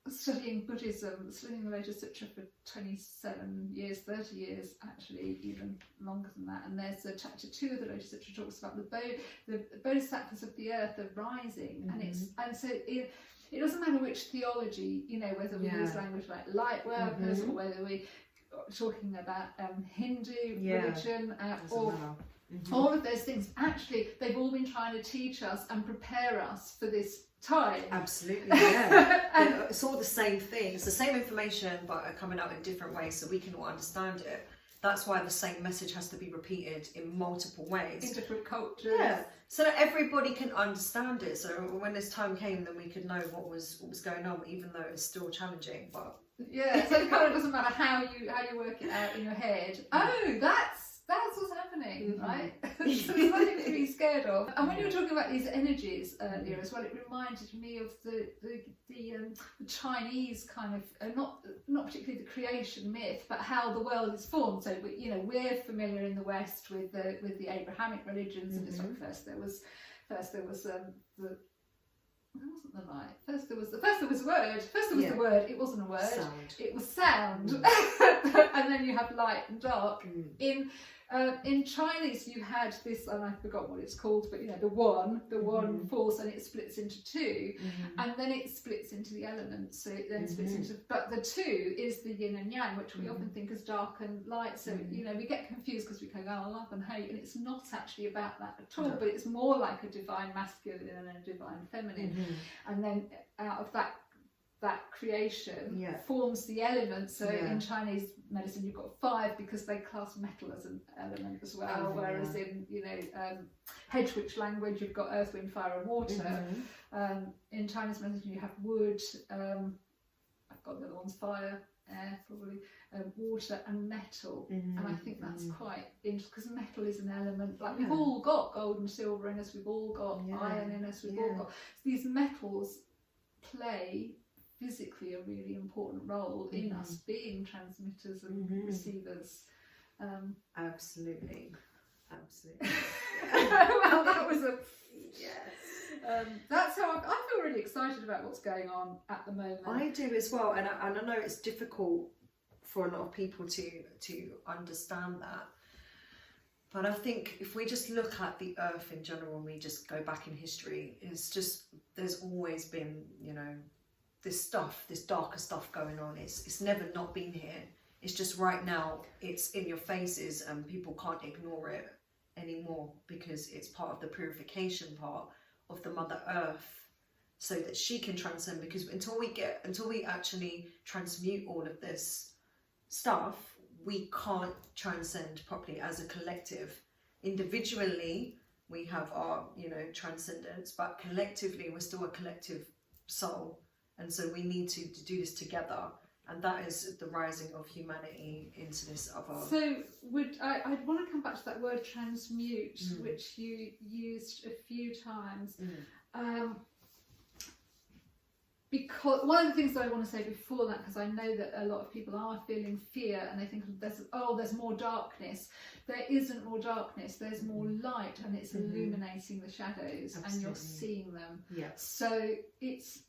studying Buddhism, studying the Lotus Sutra for 27 years, 30 years, actually, even longer than that. And there's a chapter 2 of the Lotus Sutra talks about the bodhisattvas of the earth are rising, and so it doesn't matter which theology, you know, whether we use language like light workers or whether we're talking about Hindu religion or all of those things. Actually, they've all been trying to teach us and prepare us for this time. Absolutely, yeah. It's all the same thing. It's the same information, but coming out in different ways so we can all understand it. That's why the same message has to be repeated in multiple ways. In different cultures. Yeah, so that everybody can understand it. So when this time came, then we could know what was going on, even though it's still challenging. But yeah, so it kind of doesn't matter how you work it out in your head. Oh, that's what's happening, right? So there's nothing to be scared of. And when you were talking about these energies earlier as well, it reminded me of the Chinese kind of not particularly the creation myth, but how the world is formed. So we're familiar in the West with the Abrahamic religions, and it's like first there was the. It wasn't the light. First there was the word. First there was the word. It wasn't a word. Sound. It was sound. And then you have light and dark. In Chinese you had this, and I forgot what it's called, but the one force, and it splits into two, and then it splits into the elements. So it then splits into, but the two is the yin and yang, which we often think as dark and light. So we get confused because we go, oh, love and hate, and it's not actually about that at all. But it's more like a divine masculine and a divine feminine, and then out of that creation forms the elements. So in Chinese medicine you've got 5 because they class metal as an element as well, whereas in Hedgewitch language you've got earth, wind, fire and water. In Chinese medicine you have wood, I've got the other ones, fire, air probably, water and metal. And I think that's quite interesting because metal is an element, like we've all got gold and silver in us, we've all got iron in us, we've all got these metals play physically a really important role in us being transmitters and receivers. Absolutely. Well, that was a that's how I feel really excited about what's going on at the moment. I do as well, and I know it's difficult for a lot of people to understand that. But I think if we just look at the earth in general and we just go back in history, it's just, there's always been, this darker stuff going on. It's never not been here. It's just right now it's in your faces and people can't ignore it anymore because it's part of the purification part of the Mother Earth, so that she can transcend. Because until we actually transmute all of this stuff, we can't transcend properly as a collective. Individually we have our transcendence, but collectively we're still a collective soul. And so we need to do this together And that is the rising of humanity into this other. So I'd want to come back to that word transmute, which you used a few times. Because one of the things that I want to say before that, because I know that a lot of people are feeling fear and they think there's more darkness. There isn't more darkness, there's more light, and it's illuminating the shadows. Absolutely. And you're seeing them. Yeah. So it's,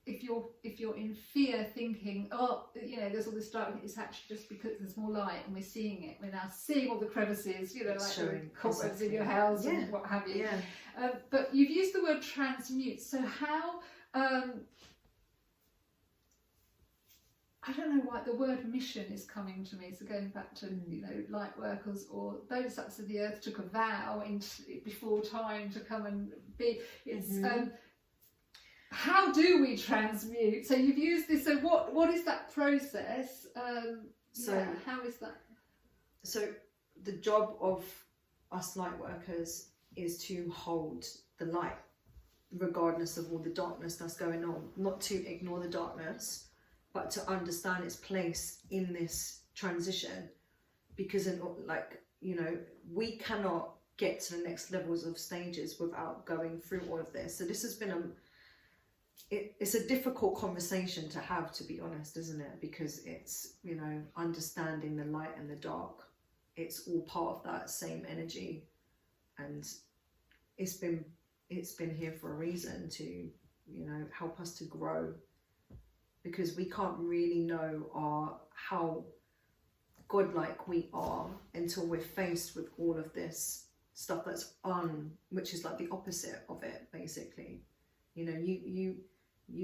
if you're in fear thinking, oh, you know, there's all this darkness, it's actually just because there's more light and we're seeing it. We're now seeing all the crevices, you know, like the cobwebs in your house and what have you. Yeah. But you've used the word transmute. So how, I don't know why the word mission is coming to me. So going back to, you know, light workers or those sets of the earth took a vow before time to come and be. It's how do we transmute? So you've used this. So what is that process? How is that? So the job of us light workers is to hold the light, regardless of all the darkness that's going on. Not to ignore the darkness, but to understand its place in this transition. Because we cannot get to the next levels of stages without going through all of this. So this has been it's a difficult conversation to have, to be honest, isn't it? Because it's, you know, understanding the light and the dark. It's all part of that same energy, and it's been here for a reason to, you know, help us to grow. Because we can't really know how godlike we are until we're faced with all of this stuff that's which is like the opposite of it, basically. You know, you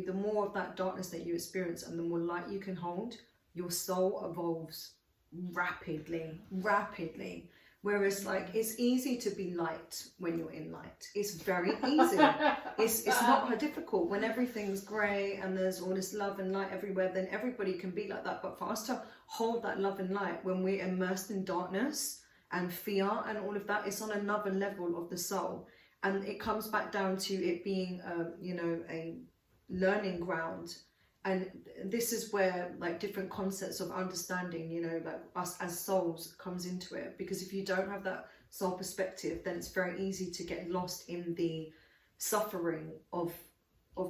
the more of that darkness that you experience and the more light you can hold, your soul evolves rapidly. Whereas, like, it's easy to be light when you're in light. It's very easy. It's not difficult when everything's grey and there's all this love and light everywhere. Then everybody can be like that. But for us to hold that love and light when we're immersed in darkness and fear and all of that, it's on another level of the soul. And it comes back down to it being, a learning ground. And this is where, like, different concepts of understanding, you know, like us as souls comes into it. Because if you don't have that soul perspective, then it's very easy to get lost in the suffering of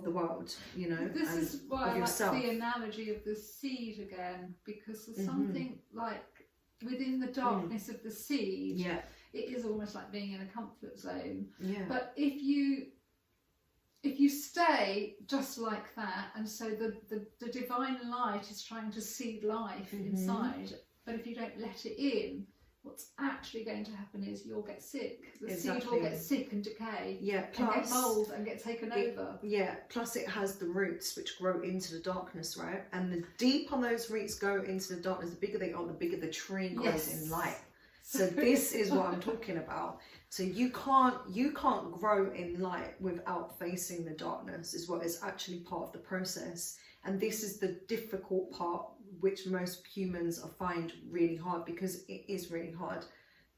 the world, you know. This is why I like the analogy of the seed again, because there's something like within the darkness of the seed, it is almost like being in a comfort zone. Yeah. But if you stay just like that, and so the divine light is trying to seed life inside, but if you don't let it in, what's actually going to happen is you'll get sick. The seed will get sick and decay, and get mould and get taken over. Yeah, plus it has the roots which grow into the darkness, right? And the deeper those roots go into the darkness, the bigger they are, the bigger the tree grows in light. So this is what I'm talking about. So you can't grow in light without facing the darkness, is what is actually part of the process. And this is the difficult part, which most humans find really hard, because it is really hard.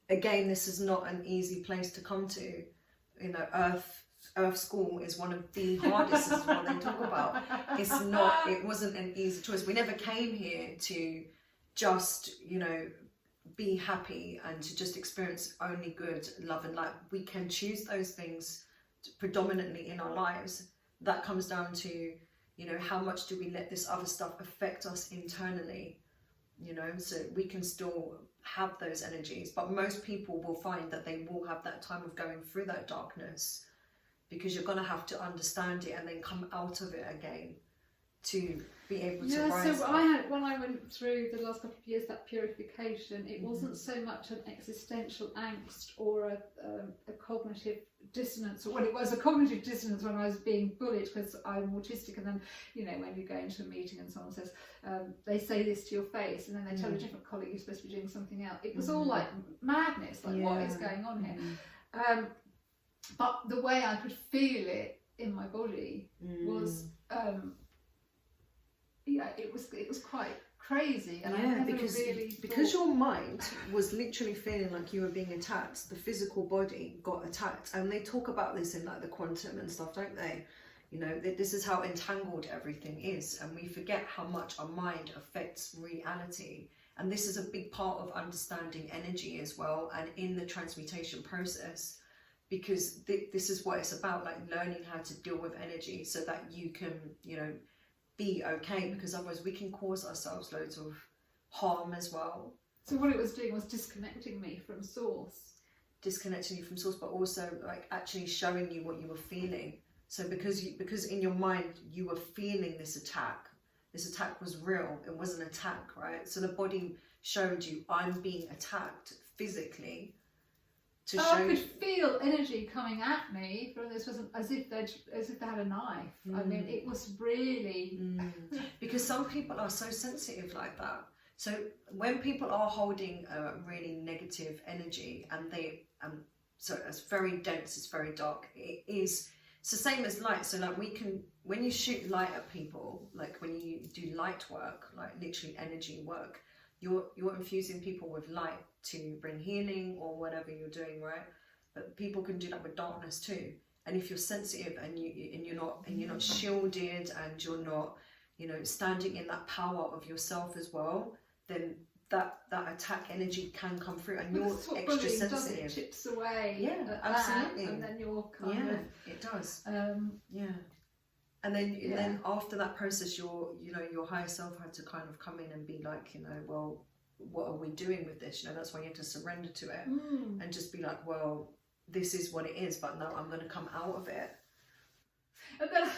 Again, this is not an easy place to come to. You know, Earth School is one of the hardest, is what they talk about. It wasn't an easy choice. We never came here to just, you know, be happy and to just experience only good, love and light. We can choose those things predominantly in our lives. That comes down to, you know, how much do we let this other stuff affect us internally, you know, so we can still have those energies. But most people will find that they will have that time of going through that darkness, because you're going to have to understand it and then come out of it again to be able to rise. So when I went through the last couple of years, that purification, it wasn't so much an existential angst or a cognitive dissonance, or when it was a cognitive dissonance when I was being bullied because I'm autistic, and then, you know, when you go into a meeting and someone says, they say this to your face, and then they tell a different colleague you're supposed to be doing something else. It was all like madness, like what is going on here? But the way I could feel it in my body was it was quite crazy, and I never because your mind was literally feeling like you were being attacked. The physical body got attacked, and they talk about this in like the quantum and stuff, don't they? You know, this is how entangled everything is, and we forget how much our mind affects reality. And this is a big part of understanding energy as well, and in the transmutation process, because this is what it's about, like learning how to deal with energy so that you can, you know, be okay, because otherwise we can cause ourselves loads of harm as well. So what it was doing was disconnecting me from source. Disconnecting you from source, but also like actually showing you what you were feeling. So because in your mind you were feeling this attack was real, it was an attack, right? So the body showed you, I'm being attacked physically, to show I could feel energy coming at me from this, wasn't as if they had a knife. I mean, it was really because some people are so sensitive like that. So when people are holding a really negative energy, and they so it's very dense, it's very dark, it's the same as light. So like when you shoot light at people, like when you do light work, like literally energy work, you're infusing people with light to bring healing or whatever you're doing, right? But people can do that with darkness too. And if you're sensitive and you're not shielded, and you're not, you know, standing in that power of yourself as well, then that attack energy can come through, and you're extra sensitive. It chips away. Yeah, absolutely. And then you're kind of. It does. Yeah. And then after that process, your higher self had to kind of come in and be like, you know, well, what are we doing with this? You know, that's why you have to surrender to it and just be like, well, this is what it is, but now I'm going to come out of it. And then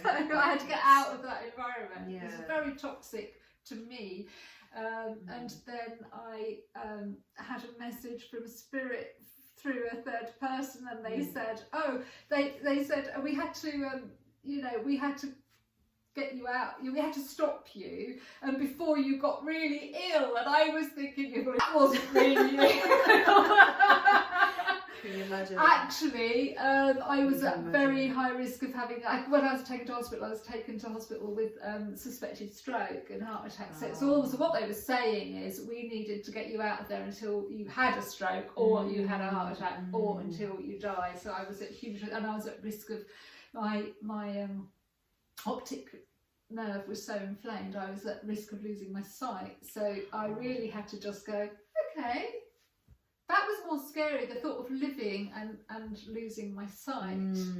so I had to get out of that environment. Yeah. It was very toxic to me. And then I had a message from Spirit through a third person, and they said, they said we had to, we had to get you out, we had to stop you, and before you got really ill. And I was thinking, well, it wasn't really Can you imagine? Actually, I was at very high risk of having, when I was taken to hospital, I was taken to hospital with suspected stroke and heart attack. So what they were saying is we needed to get you out of there until you had a stroke, or you had a heart attack, or until you die. So I was at huge, and I was at risk of my optic nerve was so inflamed, I was at risk of losing my sight. So I really had to just go, okay. That was more scary. The thought of living and losing my sight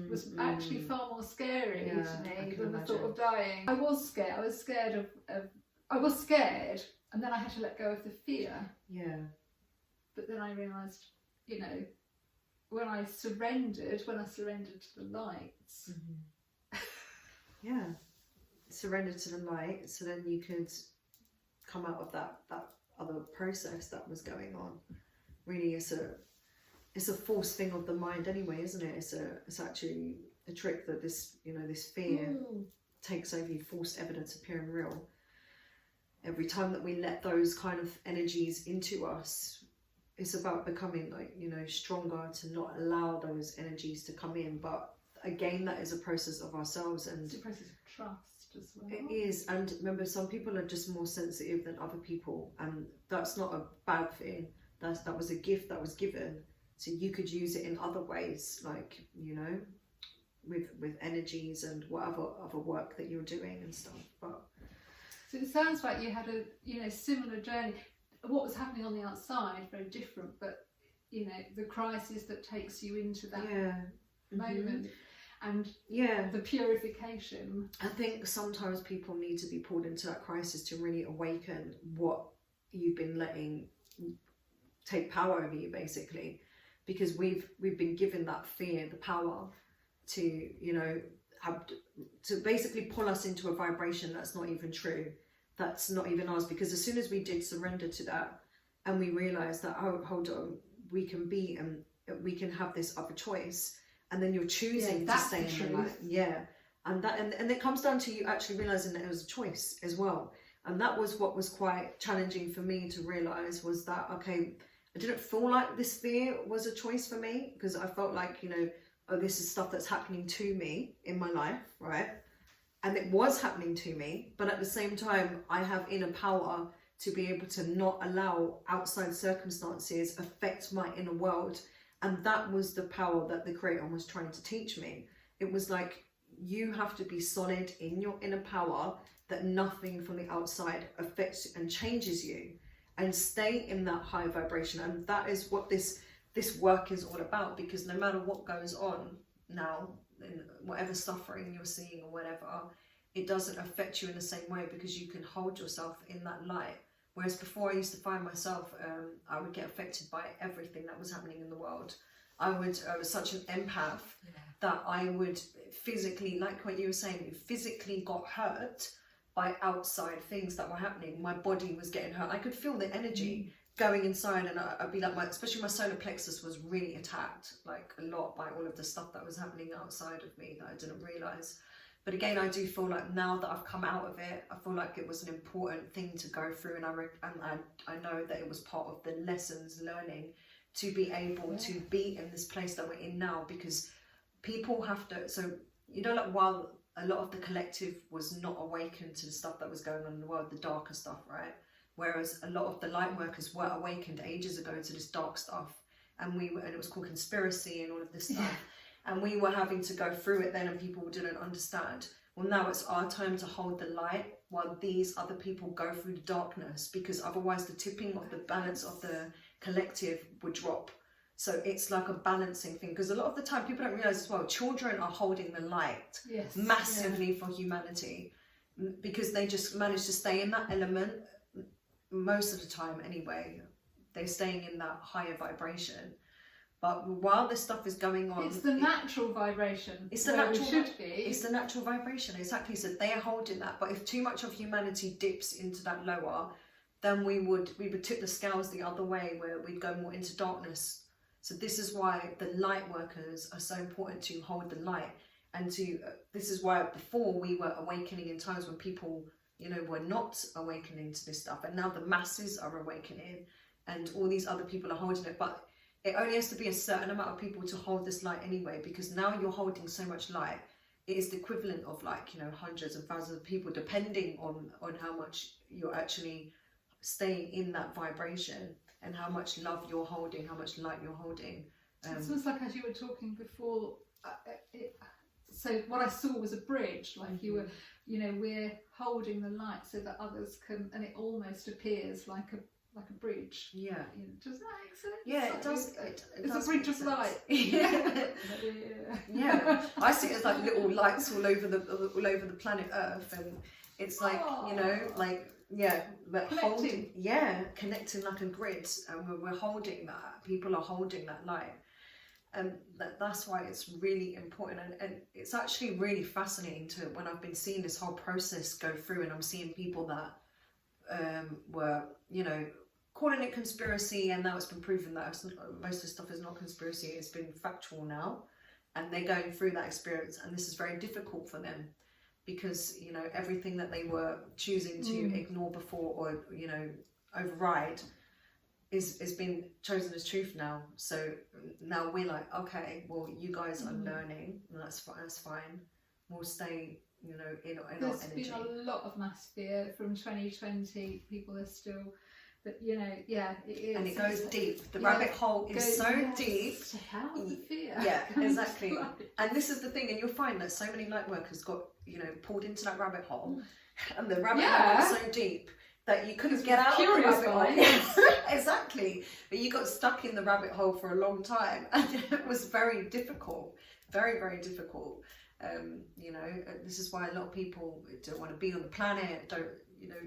was actually far more scary to me than the thought of dying. I was scared. I was scared I was scared, and then I had to let go of the fear. Yeah. But then I realised, when I surrendered to the lights. Surrendered to the light, so then you could come out of that other process that was going on. Really, it's a false thing of the mind anyway, isn't it? It's actually a trick that this fear takes over you, false evidence appearing real. Every time that we let those kind of energies into us, it's about becoming stronger to not allow those energies to come in. But again, that is a process of ourselves, and it's a process of trust as well. It is. And remember, some people are just more sensitive than other people, and that's not a bad thing. That was a gift that was given, so you could use it in other ways, like with energies and whatever other work that you're doing and stuff. But so it sounds like you had a similar journey. What was happening on the outside very different, but the crisis that takes you into that moment and the purification. I think sometimes people need to be pulled into that crisis to really awaken what you've been letting take power over you, basically, because we've been given that fear, the power to to basically pull us into a vibration that's not even true, that's not even ours. Because as soon as we did surrender to that, and we realized that, oh, hold on, we can be and we can have this other choice, and then you're choosing to stay in the light. And it comes down to you actually realizing that it was a choice as well. And that was what was quite challenging for me to realize, was that, okay, I didn't feel like this fear was a choice for me, because I felt like, oh, this is stuff that's happening to me in my life, right? And it was happening to me, but at the same time, I have inner power to be able to not allow outside circumstances affect my inner world. And that was the power that the Creator was trying to teach me. It was like, you have to be solid in your inner power, that nothing from the outside affects and changes you, and stay in that high vibration. And that is what this work is all about, because no matter what goes on now, in whatever suffering you're seeing or whatever, it doesn't affect you in the same way, because you can hold yourself in that light. Whereas before, I used to find myself, I would get affected by everything that was happening in the world. I was such an empath that I would physically, like what you were saying, you physically got hurt by outside things that were happening. My body was getting hurt. I could feel the energy going inside, and I'd be like, especially my solar plexus was really attacked, like a lot, by all of the stuff that was happening outside of me that I didn't realise. But again, I do feel like now that I've come out of it, I feel like it was an important thing to go through, and I know that it was part of the lessons learning to be able to be in this place that we're in now, because people have to, so, you know, like while a lot of the collective was not awakened to the stuff that was going on in the world, the darker stuff, right? Whereas a lot of the light workers were awakened ages ago to this dark stuff, and it was called conspiracy and all of this stuff. And we were having to go through it then, and people didn't understand. Well, now it's our time to hold the light while these other people go through the darkness, because otherwise the tipping of the balance of the collective would drop. So it's like a balancing thing, because a lot of the time people don't realise as well, children are holding the light massively for humanity, because they just manage to stay in that element most of the time anyway. They're staying in that higher vibration. But while this stuff is going on, it's the natural vibration. It's the natural. Should be. It's the natural vibration, exactly. So they are holding that. But if too much of humanity dips into that lower, then we would tip the scales the other way, where we'd go more into darkness. So this is why the light workers are so important, to hold the light, and to. This is why before we were awakening in times when people, you know, were not awakening to this stuff, and now the masses are awakening, and all these other people are holding it, but. It only has to be a certain amount of people to hold this light anyway, because now you're holding so much light. It is the equivalent of, like, you know, hundreds and thousands of people, depending on how much you're actually staying in that vibration, and how much love you're holding, how much light you're holding. It's almost like, as you were talking before, so what I saw was a bridge, like you were, you know, we're holding the light so that others can, and it almost appears like a bridge. Yeah. Does that make sense? Yeah, it does. It's a bridge of light. Yeah. I see it as like little lights all over the planet Earth, and it's like, you know, like, but holding, connecting like a grid, and we're holding that. People are holding that light, and that's why it's really important. And it's actually really fascinating to, when I've been seeing this whole process go through, and I'm seeing people that were, you know, calling it conspiracy, and now it's been proven that most of the stuff is not conspiracy, it's been factual now, and they're going through that experience, and this is very difficult for them, because, you know, everything that they were choosing to ignore before, or, you know, override, is been chosen as truth now. So now we're like, okay, well, you guys are learning, and that's fine, we'll stay, you know, in our energy. There's been a lot of mass fear from 2020. People are still, but, you know, it is. And it goes deep. The rabbit hole is so deep. To hell with the fear. Yeah, exactly. And this is the thing, and you'll find that so many light workers got, you know, pulled into that rabbit hole, and the rabbit hole was so deep that you couldn't get out of the rabbit hole. Exactly. But you got stuck in the rabbit hole for a long time, and it was very difficult. Very, very difficult. You know, this is why a lot of people don't want to be on the planet,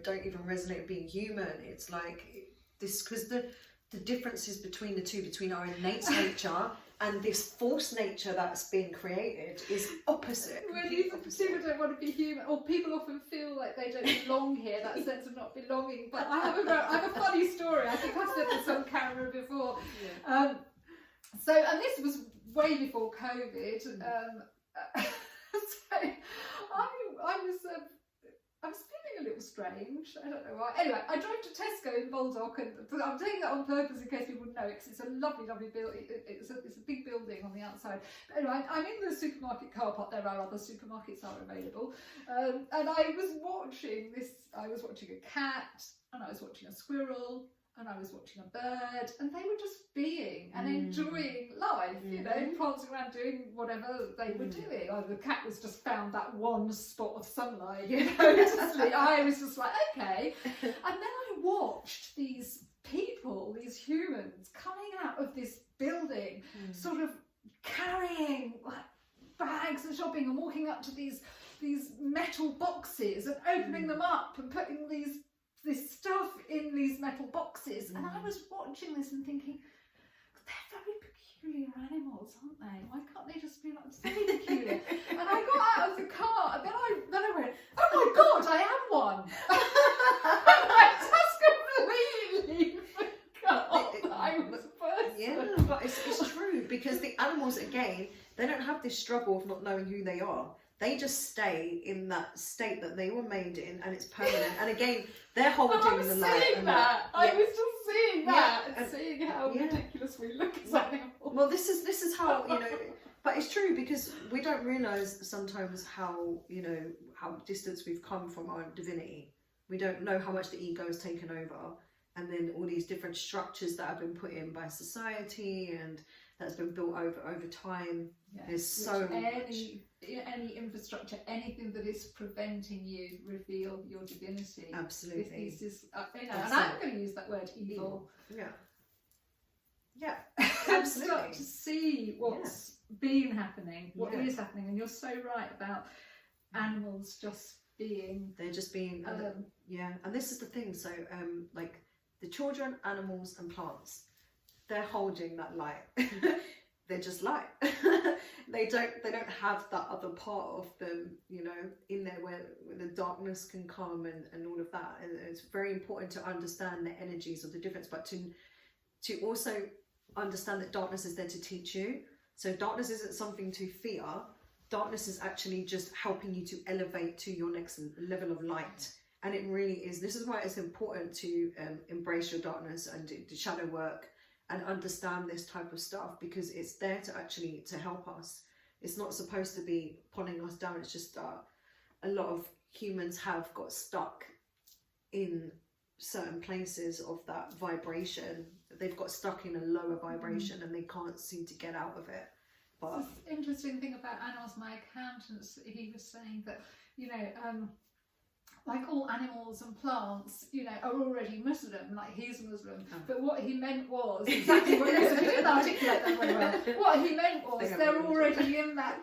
don't even resonate with being human. It's like this, because the differences between the two, between our innate nature and this false nature that's been created, is opposite. When people don't want to be human, or people often feel like they don't belong here, that sense of not belonging. But I have a funny story. I think I've said this on camera before. So, and this was way before COVID. So I was feeling a little strange. I don't know why. Anyway, I drove to Tesco in Baldock, and I'm taking that on purpose in case people know, because it's a lovely, lovely building. It's a big building on the outside. But anyway, I'm in the supermarket car park. There are other supermarkets are available, and I was watching this. I was watching a cat, and I was watching a squirrel, and I was watching a bird, and they were just being and enjoying life, you know, prancing around doing whatever they were doing. Or the cat was just found that one spot of sunlight, you know, to sleep. I was just like, okay. And then I watched these people, these humans, coming out of this building, sort of carrying like bags and shopping and walking up to these metal boxes and opening them up and putting this stuff in these metal boxes. And I was watching this and thinking, they're very peculiar animals, aren't they? Why can't they just be like, it's very peculiar? And I got out of the car, and then I went, oh my God, I am one. I just completely forgot that I was a person. Yeah, but it's true, because the animals, again, they don't have this struggle of not knowing who they are. They just stay in that state that they were made in, and it's permanent. And again, they're holding the light. I was just seeing that and seeing how ridiculous we look as animals. Well, this is how, you know, but it's true, because we don't realise sometimes how, you know, how distant we've come from our divinity. We don't know how much the ego has taken over, and then all these different structures that have been put in by society and that's been built over time. There's so much. Any infrastructure, anything that is preventing you reveal your divinity. Absolutely. This is, you know, and I'm going to use that word, evil. Yeah. And start to see what's been happening, what is happening, and you're so right about animals just being. They're just being. And this is the thing. So, like the children, animals, and plants, they're holding that light. They're just light. They don't have that other part of them, you know, in there where the darkness can come and all of that. And it's very important to understand the energies of the difference, but to also understand that darkness is there to teach you. So darkness isn't something to fear. Darkness is actually just helping you to elevate to your next level of light. And it really is. This is why it's important to embrace your darkness and do shadow work and understand this type of stuff, because it's there to help us. It's not supposed to be pulling us down. It's just a lot of humans have got stuck in certain places of that vibration. They've got stuck in a lower vibration and they can't seem to get out of it. But this interesting thing about animals, my accountant, he was saying that, you know, like all animals and plants, you know, are already Muslim, like he's Muslim. But what he meant was exactly what he said. He didn't articulate that very well. What he meant was they're already in that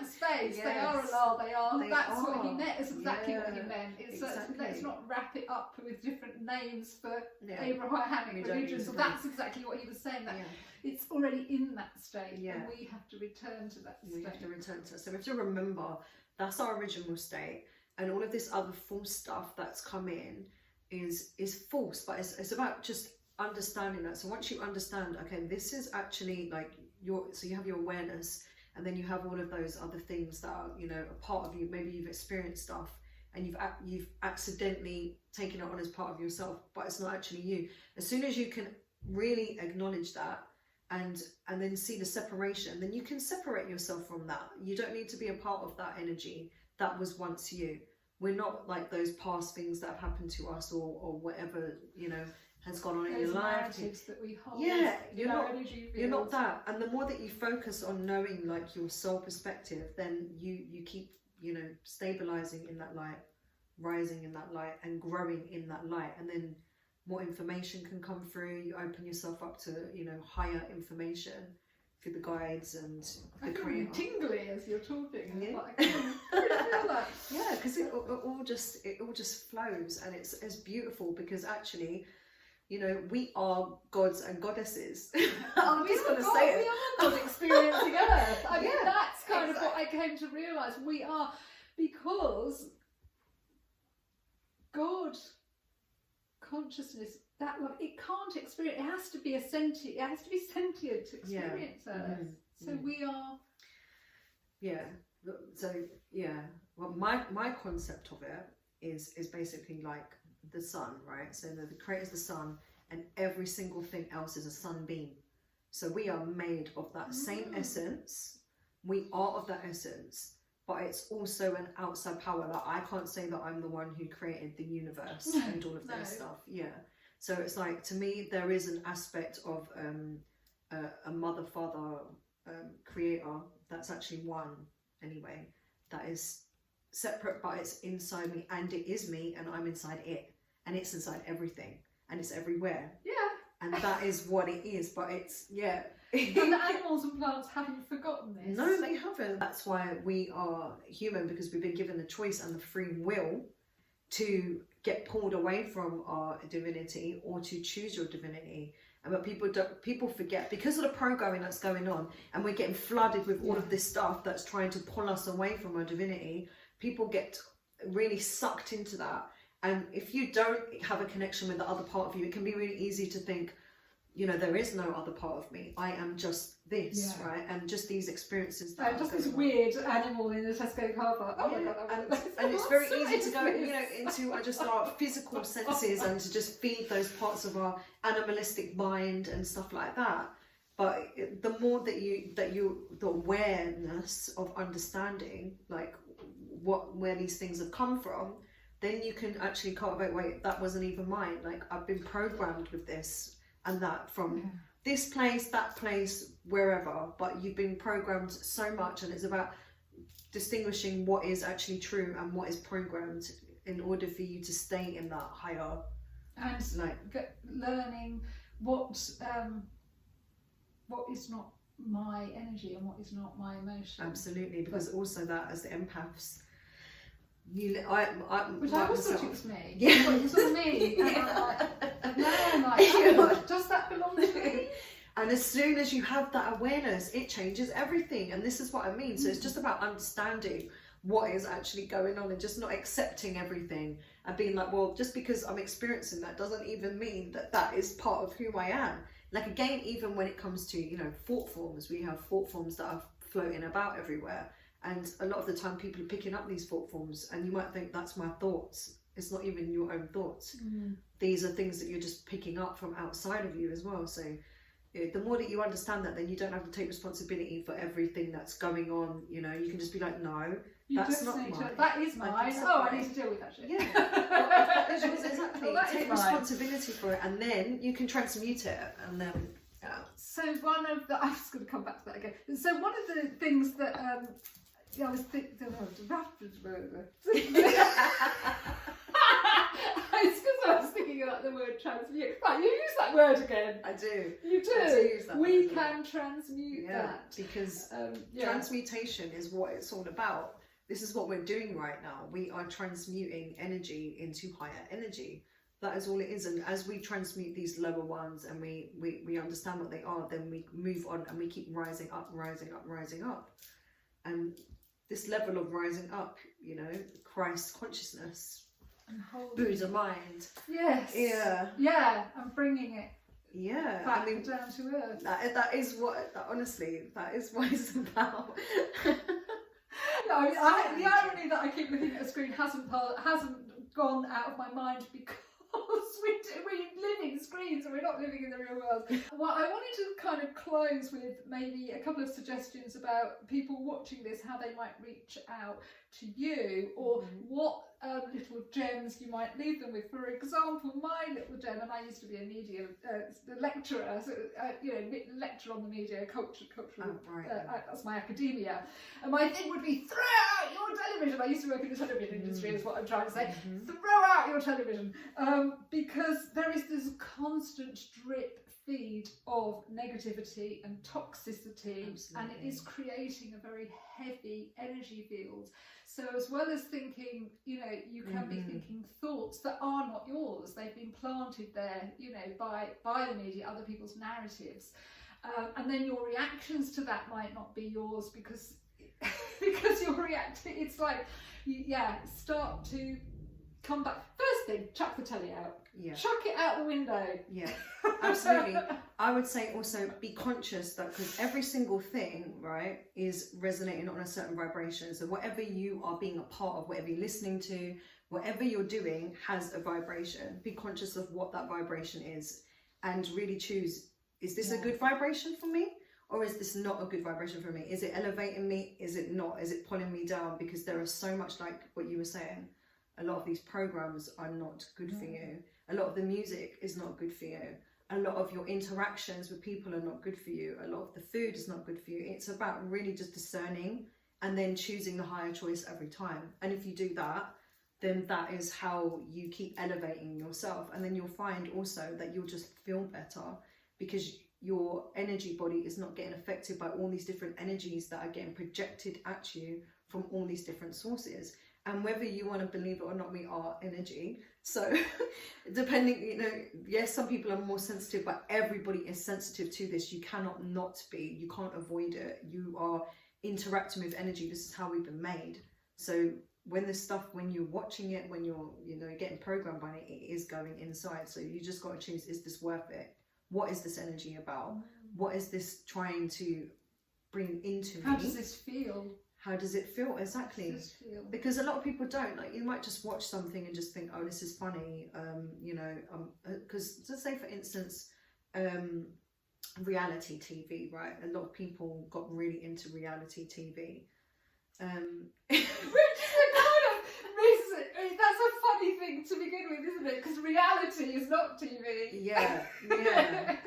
space. Yes. They are Allah. That's what he meant. It's exactly what he meant. It's let's not wrap it up with different names for Abrahamic religions. So that's exactly what he was saying. That it's already in that state, and we have to return to that state. We have to return to it. So we have to remember that's our original state. And all of this other false stuff that's come in is false, but it's about just understanding that. So once you understand, okay, this is actually like so you have your awareness, and then you have all of those other things that are, you know, a part of you. Maybe you've experienced stuff and you've accidentally taken it on as part of yourself, but it's not actually you. As soon as you can really acknowledge that and then see the separation, then you can separate yourself from that. You don't need to be a part of that energy that was once you. We're not like those past things that have happened to us or whatever, you know, has gone on in your life. That we hold. Yeah, you're not that. And the more that you focus on knowing like your soul perspective, then you keep, you know, stabilizing in that light, rising in that light, and growing in that light. And then more information can come through. You open yourself up to, you know, higher information through the guides and the creator. Tingly as you're talking. Yeah, I can feel that. Yeah, because it all just flows, and it's beautiful, because actually, you know, we are gods and goddesses. I'm just going to say it. We are God experiencing Earth. I mean, that's kind of what I came to realise. We are, because God consciousness, that love, it can't experience. It has to be sentient to experience Earth. So we are. Yeah. So yeah. Well, my concept of it is basically like the sun, right? So the creator is the sun, and every single thing else is a sunbeam. So we are made of that same essence. We are of that essence, but it's also an outside power. Like I can't say that I'm the one who created the universe and all of this stuff. Yeah. So it's like, to me, there is an aspect of a mother, father, creator that's actually one anyway, that is separate, but it's inside me, and it is me, and I'm inside it, and it's inside everything, and it's everywhere. Yeah. And that is what it is, but it's, yeah. And the animals and plants haven't forgotten this. No, they haven't. That's why we are human, because we've been given the choice and the free will to get pulled away from our divinity or to choose your divinity. And but people forget, because of the programming that's going on, and we're getting flooded with all of this stuff that's trying to pull us away from our divinity. People get really sucked into that. And if you don't have a connection with the other part of you, it can be really easy to think, you know, there is no other part of me. I am just this, right? And just these experiences. That just this weird animal in the Tesco car park. Oh my God. And it's very easy to go, you know, into just our physical senses and to just feed those parts of our animalistic mind and stuff like that. But the more the awareness of understanding, like where these things have come from, then you can actually cultivate, wait, that wasn't even mine. Like, I've been programmed with this and that from this place, that place, wherever. But you've been programmed so much, and it's about distinguishing what is actually true and what is programmed in order for you to stay in that higher. And like learning what is not my energy and what is not my emotion. Absolutely, because also that, as the empaths, which I always thought it was me. Yeah, it was all me. And I'm like, does that belong to me? And as soon as you have that awareness, it changes everything. And this is what I mean. So it's just about understanding what is actually going on and just not accepting everything and being like, well, just because I'm experiencing that doesn't even mean that that is part of who I am. Like, again, even when it comes to, you know, thought forms, we have thought forms that are floating about everywhere. And a lot of the time people are picking up these thought forms, and you might think that's my thoughts. It's not even your own thoughts. These are things that you're just picking up from outside of you as well. So the more that you understand that, then you don't have to take responsibility for everything that's going on. You know, you can just be like, no, that's not mine. That is mine. I need to deal with that shit. Yeah, that is yours, exactly. Well, take responsibility for it, and then you can transmute it, and then. So I'm just going to come back to that again. So one of the things that I was thinking. It's because I was thinking about the word transmute. Right, you use that word again. I do. You do. I do use that we word can transmute that. Because transmutation is what it's all about. This is what we're doing right now. We are transmuting energy into higher energy. That is all it is. And as we transmute these lower ones and we understand what they are, then we move on and we keep rising up, rising up, rising up. And this level of rising up, you know, Christ consciousness, Buddha mind. Yes. Yeah. Yeah, I'm bringing it. Yeah. Back down to earth. That is what, honestly, that is what it's about. No, the irony that I keep looking at a screen hasn't gone out of my mind because we live in screens and we're not living in the real world. Well, I wanted to kind of close with maybe a couple of suggestions about people watching this, how they might reach out to you, or what little gems you might leave them with. For example, my little gem, and I used to be a media lecturer, so lecture on the media, cultural. That's my academia. And my thing would be, throw out your television. I used to work in the television industry, is what I'm trying to say. Throw out your television, because there is this constant drip feed of negativity and toxicity. Absolutely. And it is creating a very heavy energy field. So as well as thinking, you know, you can be thinking thoughts that are not yours. They've been planted there, you know, by the media, other people's narratives. And then your reactions to that might not be yours because you're reacting. It's like, start to come back. First thing, chuck the telly out. Yeah. Chuck it out the window. Yeah, absolutely. I would say also be conscious that, because every single thing, right, is resonating on a certain vibration. So whatever you are being a part of, whatever you're listening to, whatever you're doing has a vibration. Be conscious of what that vibration is and really choose, is this a good vibration for me? Or is this not a good vibration for me? Is it elevating me? Is it not? Is it pulling me down? Because there are so much, like what you were saying, a lot of these programs are not good for you. A lot of the music is not good for you. A lot of your interactions with people are not good for you. A lot of the food is not good for you. It's about really just discerning and then choosing the higher choice every time. And if you do that, then that is how you keep elevating yourself. And then you'll find also that you'll just feel better, because your energy body is not getting affected by all these different energies that are getting projected at you from all these different sources. And whether you want to believe it or not, we are energy. So depending, you know, yes, some people are more sensitive, but everybody is sensitive to this. You cannot not be. You can't avoid it. You are interacting with energy. This is how we've been made. So when this stuff, when you're watching it, when you're, you know, getting programmed by it, it is going inside. So you just got to choose, is this worth it? What is this energy about? What is this trying to bring into me? How does this feel? How does it feel? Exactly. How does this feel? Because a lot of people don't. Like, you might just watch something and just think, oh, this is funny. You know, because let's say, for instance, reality TV, right? A lot of people got really into reality TV. Which is a kind of reason. I mean, that's a funny thing to begin with, isn't it? Because reality is not TV. Yeah.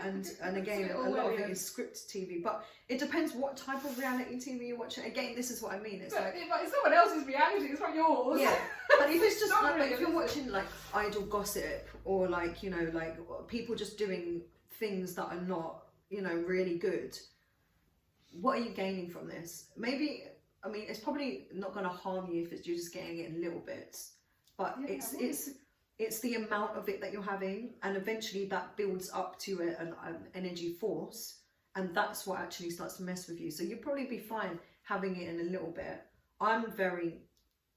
And again, a lot of it is scripted TV, but it depends what type of reality TV you're watching. Again, this is what I mean. It's but like, it's someone else's reality. It's not yours. yeah. But if it's just Not like if you're realistic. watching like idle gossip, or like, you know, like people just doing things that are not, you know, really good, what are you gaining from this? Maybe, I mean, it's probably not going to harm you if you're just getting it in little bits, but Yeah, it's the amount of it that you're having, and eventually that builds up to an energy force, and that's what actually starts to mess with you. So you'll probably be fine having it in a little bit. I'm very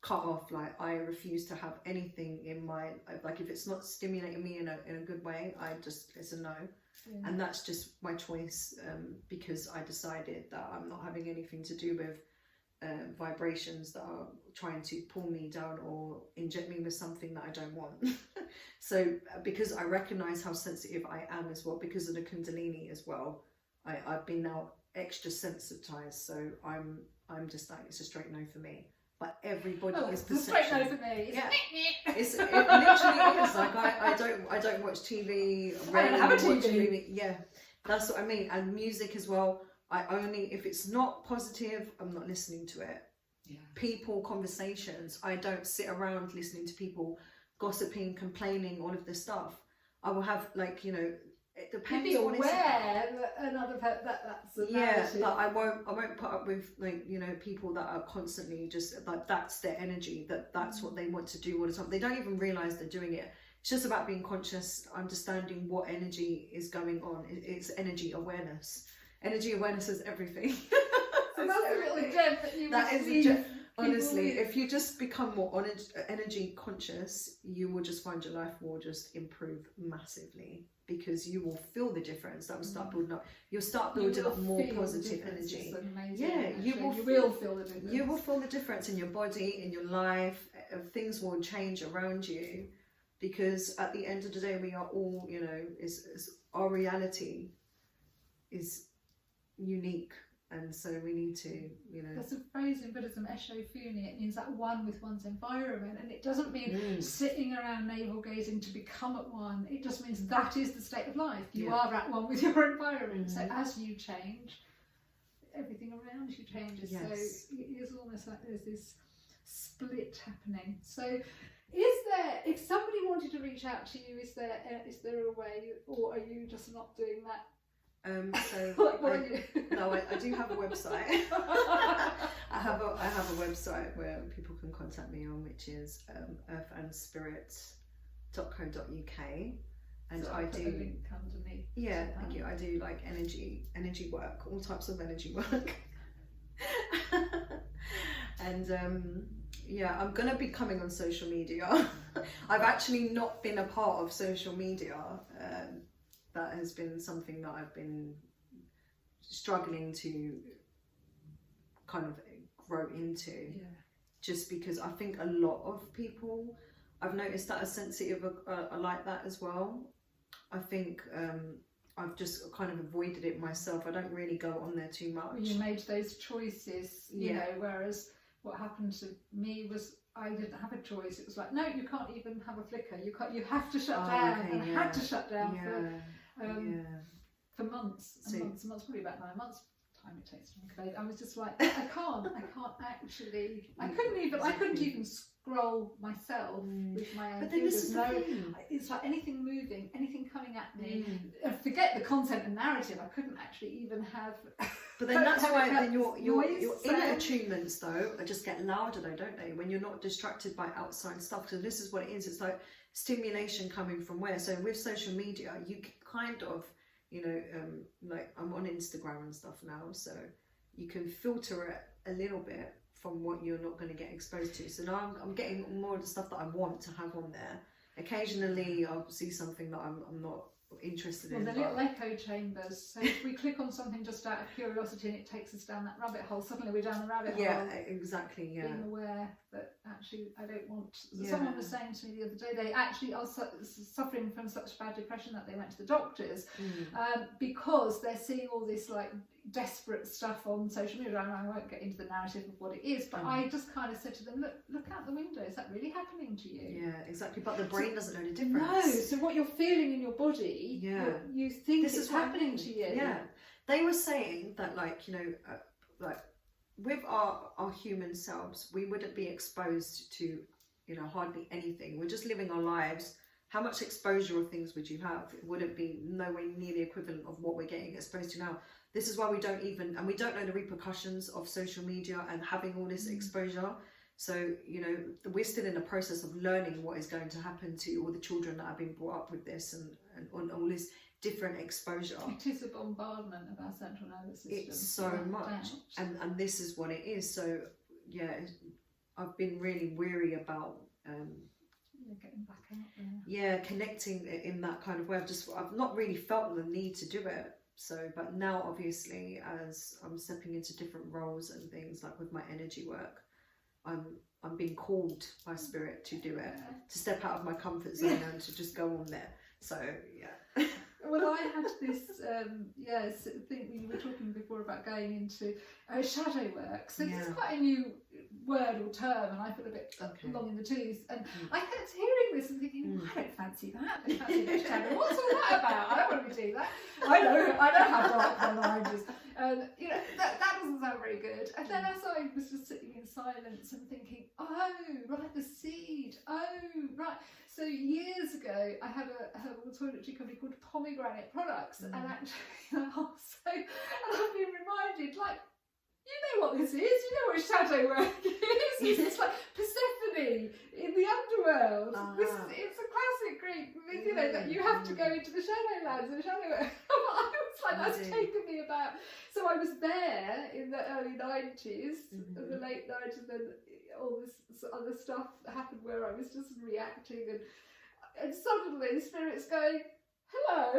cut off. Like, I refuse to have anything in my, like, if it's not stimulating me in a good way, it's a no. Yeah. And that's just my choice, because I decided that I'm not having anything to do with vibrations that are trying to pull me down or inject me with something that I don't want. So because I recognize how sensitive I am as well, because of the kundalini as well, I've been now extra sensitized. So I'm just like, it's a straight no for me. But everybody is the straight no for me. It literally is. Like, I don't watch TV. I don't have a watch TV. movie. Yeah, that's what I mean. And music as well. I only, if it's not positive, I'm not listening to it. Yeah. People, conversations, I don't sit around listening to people gossiping, complaining, all of this stuff. I will have, like, you know, it depends Be on aware that another that's a yeah, narrative. but I won't put up with, like, you know, people that are constantly just like, that's their energy, that's what they want to do all the time. They don't even realize they're doing it. It's just about being conscious, understanding what energy is going on. It's energy awareness. Energy awareness is everything. So that's a little gem that you That is a receive. gem. Honestly, if you just become more energy conscious, you will just find your life will just improve massively, because you will feel the difference. That will start building up. You'll start building up more positive energy. Yeah, you will feel the difference. You will feel the difference in your body, in your life. Things will change around you, because at the end of the day, we are all, you know, is our reality is unique. And so we need to, you know. There's a phrase in Buddhism, Esho Funi, it means that one with one's environment. And it doesn't mean sitting around navel gazing to become at one. It just means that is the state of life. You are at one with your environment. So as you change, everything around you changes. Yes. So it is almost like there's this split happening. So is there, if somebody wanted to reach out to you, is there a way, or are you just not doing that? So Like, what are you? No, I do have a website. I have a website where people can contact me on, which is earthandspirit.co.uk, and So I put do a link underneath. yeah, thank you. I do like energy work, all types of energy work. And yeah, I'm gonna be coming on social media. I've actually not been a part of social media. That has been something that I've been struggling to kind of grow into. Yeah. Just because I think a lot of people, I've noticed that are sensitive are like that as well. I think I've just kind of avoided it myself. I don't really go on there too much. You made those choices, you know, whereas what happened to me was I didn't have a choice. It was like, no, you can't even have a flicker. You have to shut Oh, down. okay, And I had to shut down for months and months and months, probably about 9 months. Time it takes to make a baby. I was just like, I can't actually. I couldn't even scroll myself with my own But then this is the thing. It's like anything moving, anything coming at me. Forget the content and narrative. I couldn't actually even have. But then that's why then your noise, inner attunements though just get louder though, don't they? When you're not distracted by outside stuff. So this is what it is. It's like stimulation coming from where. So with social media, you kind of, you know, like I'm on Instagram and stuff now, so you can filter it a little bit from what you're not going to get exposed to. So now I'm getting more of the stuff that I want to have on there. Occasionally I'll see something that I'm not interested in. The little echo chambers. So if we click on something just out of curiosity and it takes us down that rabbit hole, suddenly we're down the rabbit hole. Yeah, exactly. Yeah. Being aware that actually I don't want. Yeah. Someone was saying to me the other day they actually are suffering from such bad depression that they went to the doctors because they're seeing all this like desperate stuff on social media. I won't get into the narrative of what it is, but I just kind of said to them, look out the window. Is that really happening to you? Yeah, exactly. But the brain doesn't know the difference. No. So what you're feeling in your body, you think this is happening to you. Yeah. They were saying that, like, you know, like with our human selves, we wouldn't be exposed to, you know, hardly anything. We're just living our lives. How much exposure of things would you have? It wouldn't be nowhere near the equivalent of what we're getting exposed to now. This is why we don't know the repercussions of social media and having all this exposure. So, you know, we're still in the process of learning what is going to happen to all the children that have been brought up with this and all this different exposure. It is a bombardment of our central nervous system. It's so much. And this is what it is. So, yeah, I've been really weary about getting back out there. Yeah, connecting in that kind of way. I've not really felt the need to do it. So, but now obviously as I'm stepping into different roles and things like with my energy work, I'm being called by spirit to do it, to step out of my comfort zone and to just go on there. So, yeah. Well, I had this, thing we were talking before about going into shadow work. So this is quite a new word or term, and I feel a bit long in the tooth. And I kept hearing this and thinking, I don't fancy that. I don't fancy that shadow. What's all that about? I don't want to be doing that. I know how dark my mind is. You know, that doesn't sound very good. And then as I was just sitting in silence and thinking, oh, right, the seed. Oh, right. So years ago, I had a herbal toiletry company called Pomegranate Products, and actually, and I've been reminded, like, you know what this is. You know what shadow work is. It's like Persephone in the underworld. It's a classic Greek, you know, that you have to go into the shadowlands and shadow work. I was like, that's taken me about. So I was there in the early 90s, the late 90s, and all this other stuff happened where I was just reacting, and suddenly the spirit's going, hello.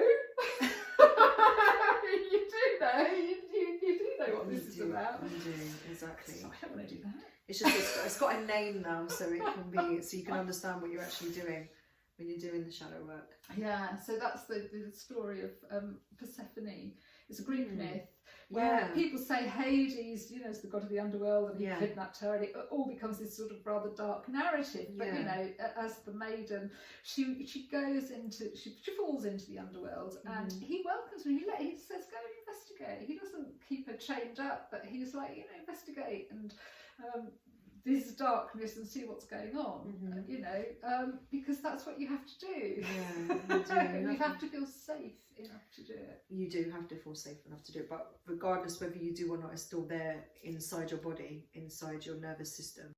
You do know what this is about. You do, exactly. So I don't want to do that. It's just it's got a name now, so it can be, so you can understand what you're actually doing when you're doing the shadow work. Yeah, so that's the story of Persephone. It's a Greek myth where people say Hades, you know, is the god of the underworld, and he kidnapped her, and it all becomes this sort of rather dark narrative. But you know, as the maiden, she falls into the underworld, and he welcomes her. He says, go and investigate. He doesn't keep her chained up, but he's like, you know, investigate and this darkness and see what's going on. You know, because that's what you have to do. Yeah, you have to feel safe enough to do it. You do have to feel safe enough to do it, but regardless whether you do or not, it's still there inside your body, inside your nervous system.